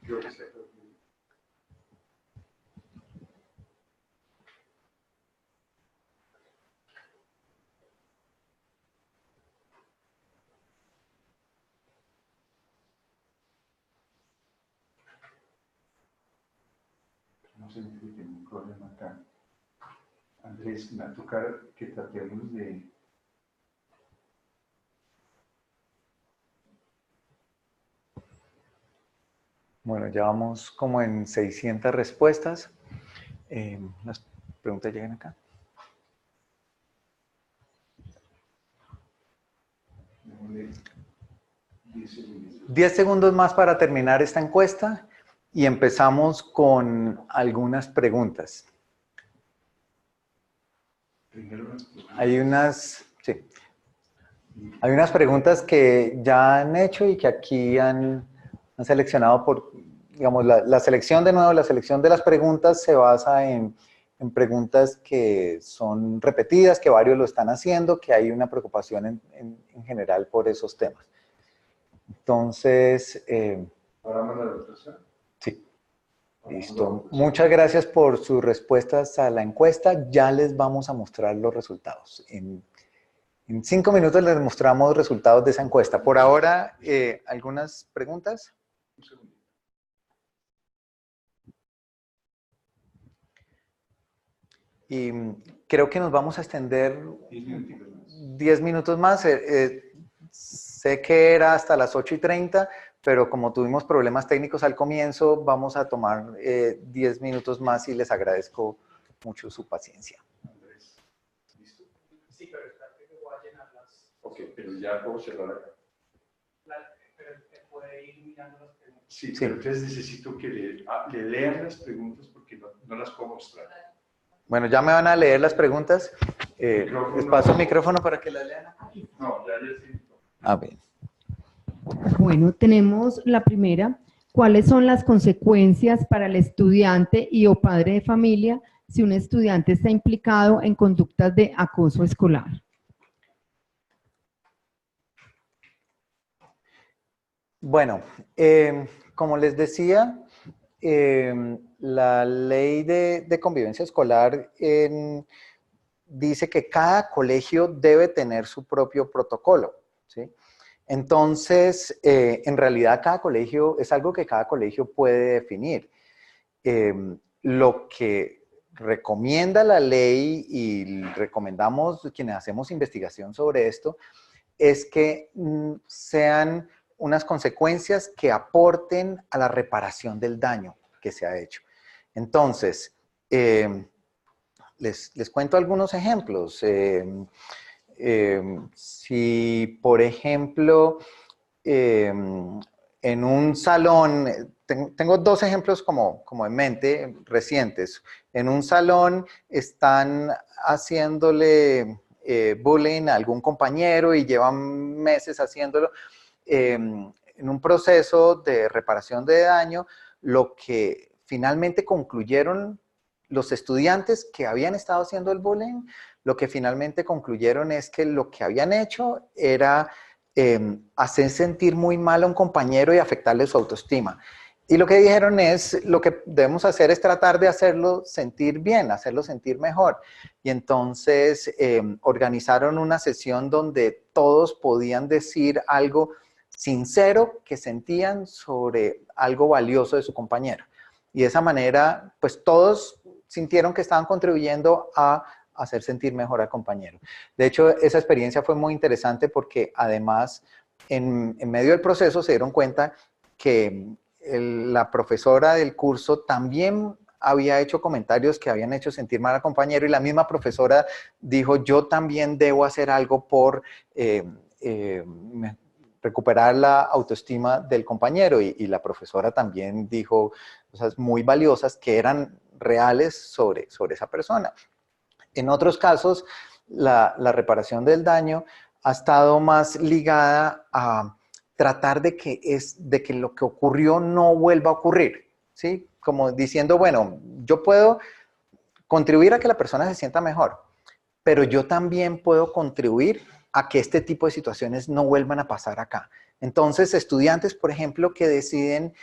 S1: creo que se ha perdido. No sé si tengo un problema acá. Andrés, me va a tocar que tratemos de...
S4: Bueno, ya vamos como en 600 respuestas. Las preguntas llegan acá.
S1: Démosle 10 segundos.
S4: 10 segundos más para terminar esta encuesta y empezamos con algunas preguntas. Hay unas preguntas que ya han hecho y que aquí han seleccionado por, digamos, la selección de nuevo, la selección de las preguntas se basa en preguntas que son repetidas, que varios lo están haciendo, que hay una preocupación en general por esos temas. Entonces,
S1: ¿Paramos la votación?
S4: sí. Listo. Muchas gracias por sus respuestas a la encuesta. Ya les vamos a mostrar los resultados. En 5 minutos les mostramos resultados de esa encuesta. Por ahora, ¿algunas preguntas?
S1: Un segundo.
S4: Y creo que nos vamos a extender
S1: 10 minutos más.
S4: 10 minutos más. Sé que era hasta las 8:30, pero como tuvimos problemas técnicos al comienzo, vamos a tomar 10 minutos más y les agradezco mucho su paciencia.
S1: Andrés, ¿listo?
S5: Sí, pero espérate que voy a llenar las...
S1: Ok, pero ya puedo cerrar acá.
S5: Pero él puede ir mirando las preguntas.
S1: Sí,
S4: Sí.
S1: pero entonces necesito que le lean las preguntas porque no las puedo mostrar.
S4: Bueno, ya me van a leer las preguntas.
S1: Micrófono.
S4: Les paso el micrófono para que las lean.
S1: No, ya sí.
S4: Bien.
S3: Bueno, tenemos la primera. ¿Cuáles son las consecuencias para el estudiante y o padre de familia si un estudiante está implicado en conductas de acoso escolar?
S4: Bueno, como les decía, la ley de convivencia escolar dice que cada colegio debe tener su propio protocolo, ¿sí? Entonces, en realidad cada colegio es algo que cada colegio puede definir. Lo que recomienda la ley y recomendamos quienes hacemos investigación sobre esto es que sean unas consecuencias que aporten a la reparación del daño que se ha hecho. Entonces, les cuento algunos ejemplos. Si, por ejemplo, en un salón, tengo 2 ejemplos como en mente, recientes. En un salón están haciéndole bullying a algún compañero y llevan meses haciéndolo. En un proceso de reparación de daño, lo que finalmente concluyeron los estudiantes que habían estado haciendo el bullying, lo que finalmente concluyeron es que lo que habían hecho era hacer sentir muy mal a un compañero y afectarle su autoestima. Y lo que dijeron es, lo que debemos hacer es tratar de hacerlo sentir bien, hacerlo sentir mejor. Y entonces organizaron una sesión donde todos podían decir algo sincero que sentían sobre algo valioso de su compañero. Y de esa manera, pues todos sintieron que estaban contribuyendo a hacer sentir mejor al compañero. De hecho, esa experiencia fue muy interesante porque además, en medio del proceso se dieron cuenta que la profesora del curso también había hecho comentarios que habían hecho sentir mal al compañero y la misma profesora dijo, yo también debo hacer algo por recuperar la autoestima del compañero y la profesora también dijo cosas muy valiosas que eran reales sobre esa persona. En otros casos, la reparación del daño ha estado más ligada a tratar de que lo que ocurrió no vuelva a ocurrir, ¿sí? Como diciendo, bueno, yo puedo contribuir a que la persona se sienta mejor, pero yo también puedo contribuir a que este tipo de situaciones no vuelvan a pasar acá. Entonces, estudiantes, por ejemplo, que deciden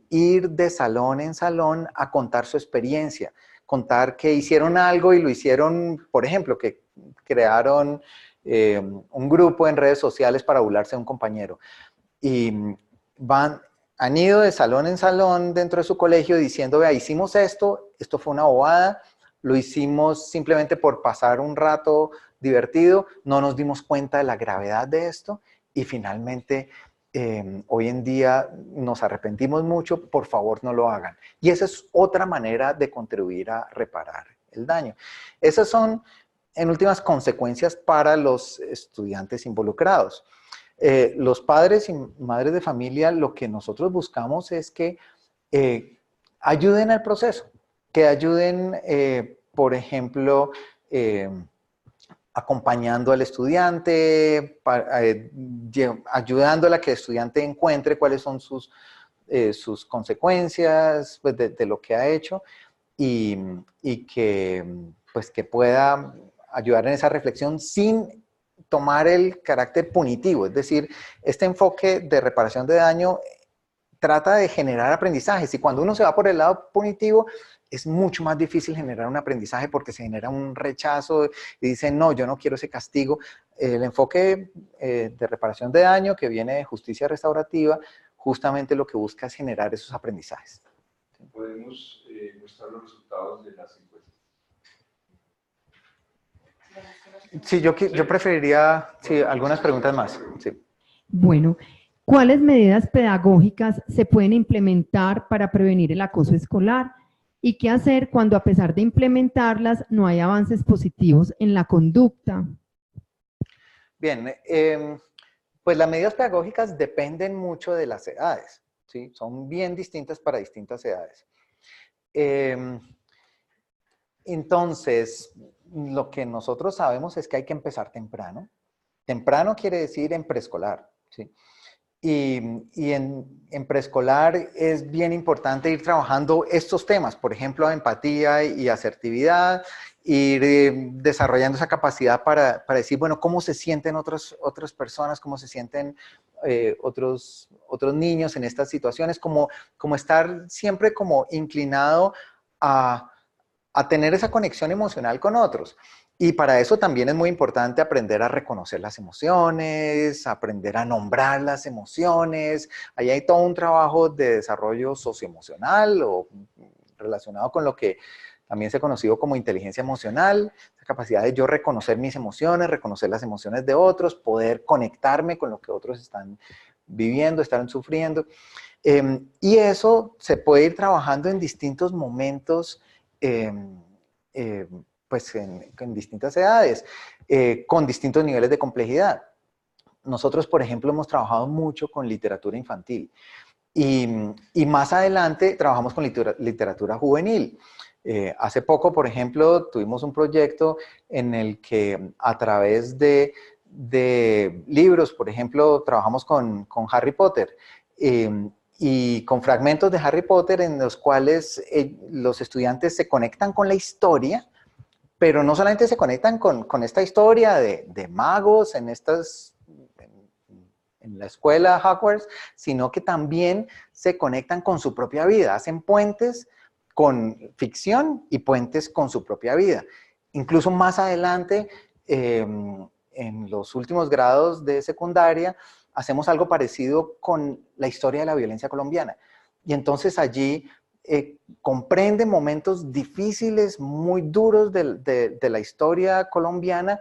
S4: ir de salón en salón a contar su experiencia, contar que hicieron algo y lo hicieron, por ejemplo, que crearon un grupo en redes sociales para burlarse de un compañero. Y han ido de salón en salón dentro de su colegio diciendo, vea, hicimos esto fue una bobada, lo hicimos simplemente por pasar un rato divertido, no nos dimos cuenta de la gravedad de esto y finalmente hoy en día nos arrepentimos mucho, por favor no lo hagan. Y esa es otra manera de contribuir a reparar el daño. Esas son, en últimas, consecuencias para los estudiantes involucrados. Los padres y madres de familia, lo que nosotros buscamos es que ayuden al proceso, que ayuden, por ejemplo, acompañando al estudiante, ayudándole a que el estudiante encuentre cuáles son sus consecuencias pues, de lo que ha hecho y que, pues, que pueda ayudar en esa reflexión sin tomar el carácter punitivo. Es decir, este enfoque de reparación de daño trata de generar aprendizajes y cuando uno se va por el lado punitivo es mucho más difícil generar un aprendizaje porque se genera un rechazo y dicen, no, yo no quiero ese castigo. El enfoque de reparación de daño que viene de justicia restaurativa justamente lo que busca es generar esos aprendizajes.
S1: Podemos mostrar los resultados de las encuestas.
S4: Sí, yo preferiría algunas preguntas más. Sí.
S3: Bueno, ¿cuáles medidas pedagógicas se pueden implementar para prevenir el acoso escolar? ¿Y qué hacer cuando a pesar de implementarlas no hay avances positivos en la conducta?
S4: Bien, pues las medidas pedagógicas dependen mucho de las edades, ¿sí? Son bien distintas para distintas edades. Entonces, lo que nosotros sabemos es que hay que empezar temprano. Temprano quiere decir en preescolar, ¿sí? Y en preescolar es bien importante ir trabajando estos temas, por ejemplo, empatía y asertividad, ir desarrollando esa capacidad para decir, bueno, cómo se sienten otras personas, cómo se sienten otros niños en estas situaciones, como estar siempre como inclinado a tener esa conexión emocional con otros. Y para eso también es muy importante aprender a reconocer las emociones, aprender a nombrar las emociones. Ahí hay todo un trabajo de desarrollo socioemocional o relacionado con lo que también se ha conocido como inteligencia emocional, la capacidad de yo reconocer mis emociones, reconocer las emociones de otros, poder conectarme con lo que otros están viviendo, están sufriendo. Y eso se puede ir trabajando en distintos momentos pues en distintas edades, con distintos niveles de complejidad. Nosotros, por ejemplo, hemos trabajado mucho con literatura infantil y más adelante trabajamos con literatura juvenil. Hace poco, por ejemplo, tuvimos un proyecto en el que a través de libros, por ejemplo, trabajamos con Harry Potter, y con fragmentos de Harry Potter en los cuales los estudiantes se conectan con la historia, pero no solamente se conectan con esta historia de magos en la escuela Hogwarts, sino que también se conectan con su propia vida, hacen puentes con ficción y puentes con su propia vida. Incluso más adelante, en los últimos grados de secundaria, hacemos algo parecido con la historia de la violencia colombiana. Y entonces allí comprenden momentos difíciles, muy duros de la historia colombiana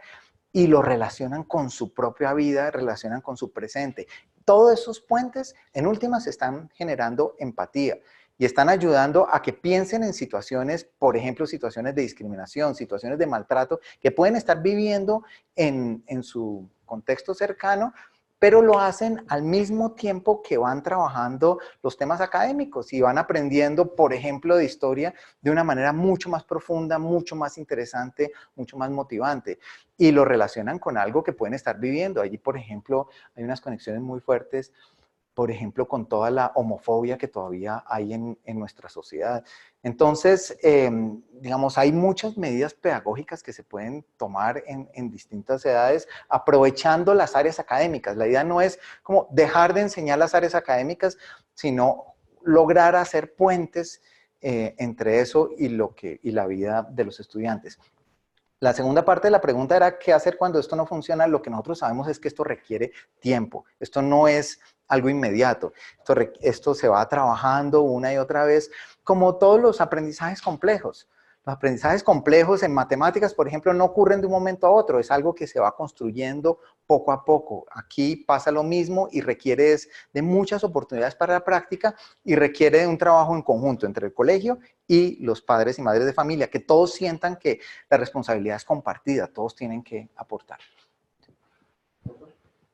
S4: y lo relacionan con su propia vida, relacionan con su presente. Todos esos puentes, en últimas, están generando empatía y están ayudando a que piensen en situaciones, por ejemplo, situaciones de discriminación, situaciones de maltrato, que pueden estar viviendo en su contexto cercano, pero lo hacen al mismo tiempo que van trabajando los temas académicos y van aprendiendo, por ejemplo, de historia de una manera mucho más profunda, mucho más interesante, mucho más motivante. Y lo relacionan con algo que pueden estar viviendo. Allí, por ejemplo, hay unas conexiones muy fuertes, por ejemplo, con toda la homofobia que todavía hay en nuestra sociedad. Entonces, digamos, hay muchas medidas pedagógicas que se pueden tomar en distintas edades, aprovechando las áreas académicas. La idea no es como dejar de enseñar las áreas académicas, sino lograr hacer puentes entre eso y la vida de los estudiantes. La segunda parte de la pregunta era ¿qué hacer cuando esto no funciona? Lo que nosotros sabemos es que esto requiere tiempo. Esto no es algo inmediato. Esto se va trabajando una y otra vez, como todos los aprendizajes complejos. Los aprendizajes complejos en matemáticas, por ejemplo, no ocurren de un momento a otro. Es algo que se va construyendo poco a poco. Aquí pasa lo mismo y requiere de muchas oportunidades para la práctica y requiere de un trabajo en conjunto entre el colegio y los padres y madres de familia, que todos sientan que la responsabilidad es compartida, todos tienen que aportar.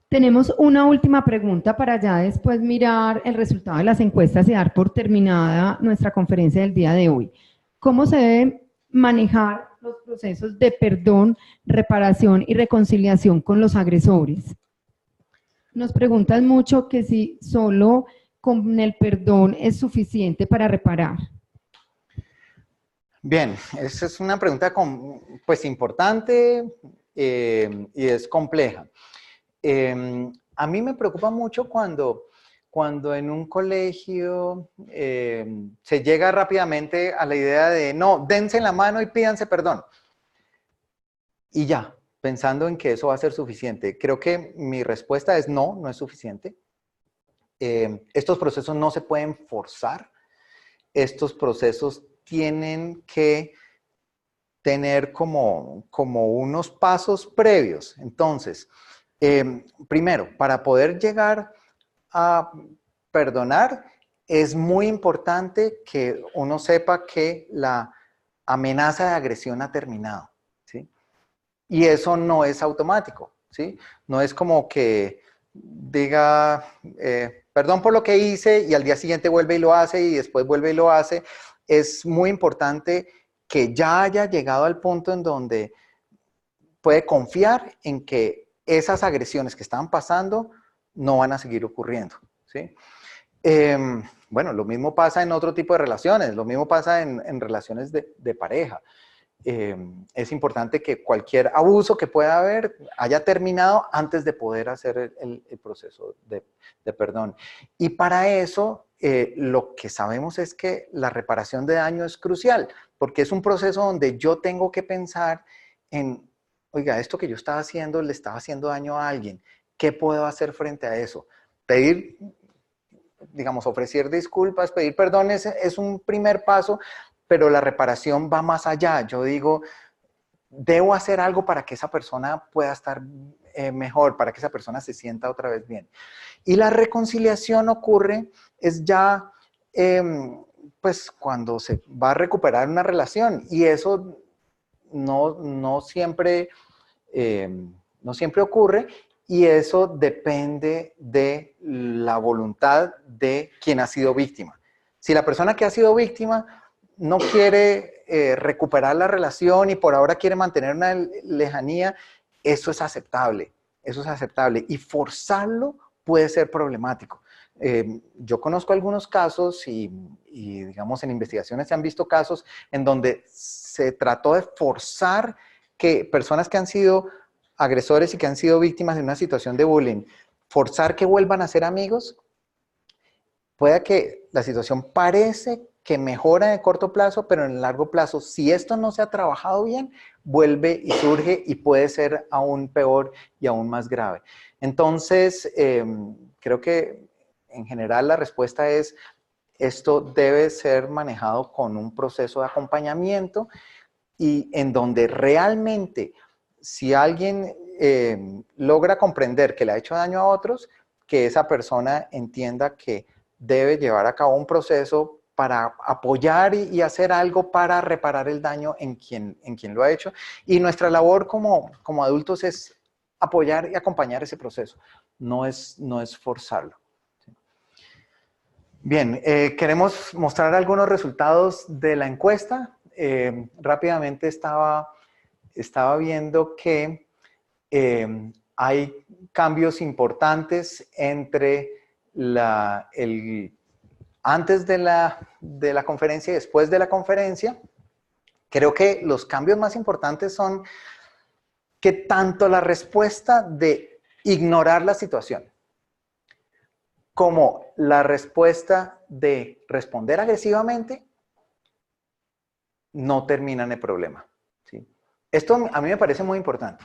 S3: Tenemos una última pregunta para ya después mirar el resultado de las encuestas y dar por terminada nuestra conferencia del día de hoy. ¿Cómo se deben manejar los procesos de perdón, reparación y reconciliación con los agresores? Nos preguntan mucho que si solo con el perdón es suficiente para reparar.
S4: Bien, esa es una pregunta pues importante y es compleja. A mí me preocupa mucho cuando en un colegio se llega rápidamente a la idea de no, dense la mano y pídanse perdón. Y ya, pensando en que eso va a ser suficiente. Creo que mi respuesta es no, no es suficiente. Estos procesos no se pueden forzar. Estos procesos tienen que tener como unos pasos previos. Entonces, primero, para poder llegar a perdonar, es muy importante que uno sepa que la amenaza de agresión ha terminado, ¿sí? Y eso no es automático, ¿sí? No es como que diga, perdón por lo que hice, y al día siguiente vuelve y lo hace, y después vuelve y lo hace. Es muy importante que ya haya llegado al punto en donde puede confiar en que esas agresiones que están pasando no van a seguir ocurriendo, ¿sí? Bueno, lo mismo pasa en otro tipo de relaciones, lo mismo pasa en relaciones de pareja. Es importante que cualquier abuso que pueda haber haya terminado antes de poder hacer el proceso de perdón. Y para eso, lo que sabemos es que la reparación de daño es crucial, porque es un proceso donde yo tengo que pensar en, oiga, esto que yo estaba haciendo le estaba haciendo daño a alguien. ¿Qué puedo hacer frente a eso? Pedir, digamos, ofrecer disculpas, pedir perdón es un primer paso, pero la reparación va más allá. Yo digo, debo hacer algo para que esa persona pueda estar mejor, para que esa persona se sienta otra vez bien. Y la reconciliación ocurre, es ya, pues, cuando se va a recuperar una relación, y eso no siempre ocurre, y eso depende de la voluntad de quien ha sido víctima. Si la persona que ha sido víctima no quiere recuperar la relación y por ahora quiere mantener una lejanía, eso es aceptable, y forzarlo puede ser problemático. Yo conozco algunos casos y digamos en investigaciones se han visto casos en donde se trató de forzar que personas que han sido agresores y que han sido víctimas de una situación de bullying, forzar que vuelvan a ser amigos, puede que la situación parece que mejora en el corto plazo, pero en el largo plazo, si esto no se ha trabajado bien, vuelve y surge y puede ser aún peor y aún más grave. Entonces, creo que en general la respuesta es, esto debe ser manejado con un proceso de acompañamiento y en donde realmente, si alguien logra comprender que le ha hecho daño a otros, que esa persona entienda que debe llevar a cabo un proceso para apoyar y hacer algo para reparar el daño en quien lo ha hecho. Y nuestra labor como adultos es apoyar y acompañar ese proceso, no es forzarlo. Bien, queremos mostrar algunos resultados de la encuesta. Rápidamente estaba viendo que hay cambios importantes entre antes de la conferencia y después de la conferencia. Creo que los cambios más importantes son que tanto la respuesta de ignorar la situación como la respuesta de responder agresivamente no terminan el problema, ¿sí? Esto a mí me parece muy importante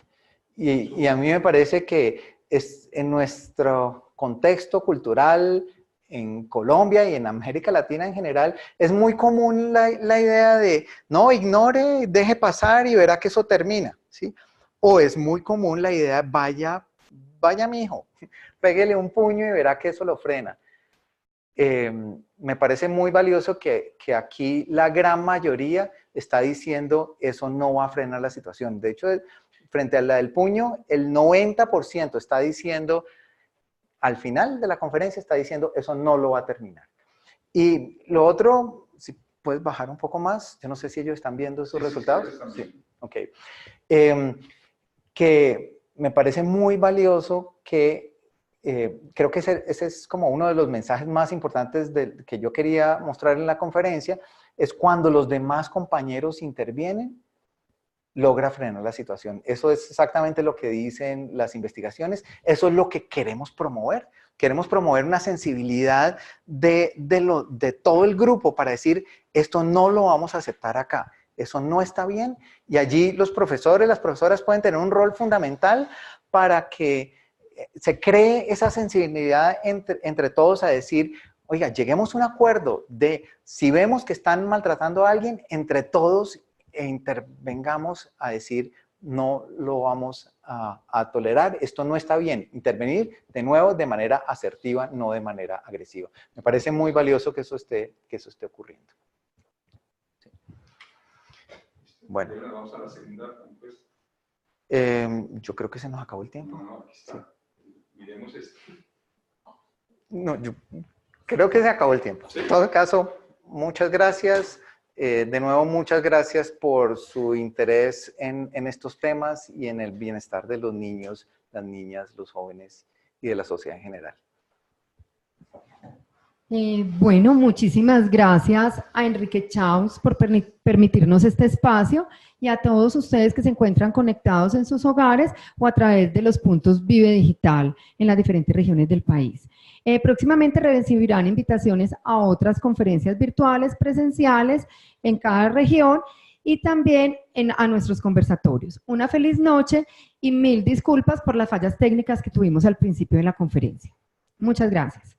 S4: y a mí me parece que es en nuestro contexto cultural, en Colombia y en América Latina en general, es muy común la idea de no, ignore, deje pasar y verá que eso termina, ¿sí? O es muy común la idea, vaya mijo, péguele un puño y verá que eso lo frena. Me parece muy valioso que aquí la gran mayoría está diciendo eso no va a frenar la situación. De hecho, frente a la del puño, el 90% está diciendo, al final de la conferencia está diciendo, eso no lo va a terminar. Y lo otro, si puedes bajar un poco más, yo no sé si ellos están viendo esos resultados. Sí, ok. Que me parece muy valioso que creo que ese es como uno de los mensajes más importantes que yo quería mostrar en la conferencia, es cuando los demás compañeros intervienen, logra frenar la situación. Eso es exactamente lo que dicen las investigaciones, eso es lo que queremos promover. Queremos promover una sensibilidad de todo el grupo para decir, esto no lo vamos a aceptar acá, eso no está bien, y allí los profesores, las profesoras pueden tener un rol fundamental para que se cree esa sensibilidad entre todos a decir, oiga, lleguemos a un acuerdo de si vemos que están maltratando a alguien, entre todos intervengamos a decir, no lo vamos a tolerar, esto no está bien. Intervenir de nuevo de manera asertiva, no de manera agresiva. Me parece muy valioso que eso esté ocurriendo. Sí. Bueno.
S1: Vamos a la segunda encuesta.
S4: Yo creo que se nos acabó el tiempo.
S1: No, aquí está. Sí. Miremos esto.
S4: No, yo creo que se acabó el tiempo. ¿Sí? En todo caso, muchas gracias. De nuevo, muchas gracias por su interés en estos temas y en el bienestar de los niños, las niñas, los jóvenes y de la sociedad en general.
S3: Bueno, muchísimas gracias a Enrique Chaux por permitirnos este espacio y a todos ustedes que se encuentran conectados en sus hogares o a través de los puntos Vive Digital en las diferentes regiones del país. Próximamente recibirán invitaciones a otras conferencias virtuales presenciales en cada región y también a nuestros conversatorios. Una feliz noche y mil disculpas por las fallas técnicas que tuvimos al principio de la conferencia. Muchas gracias.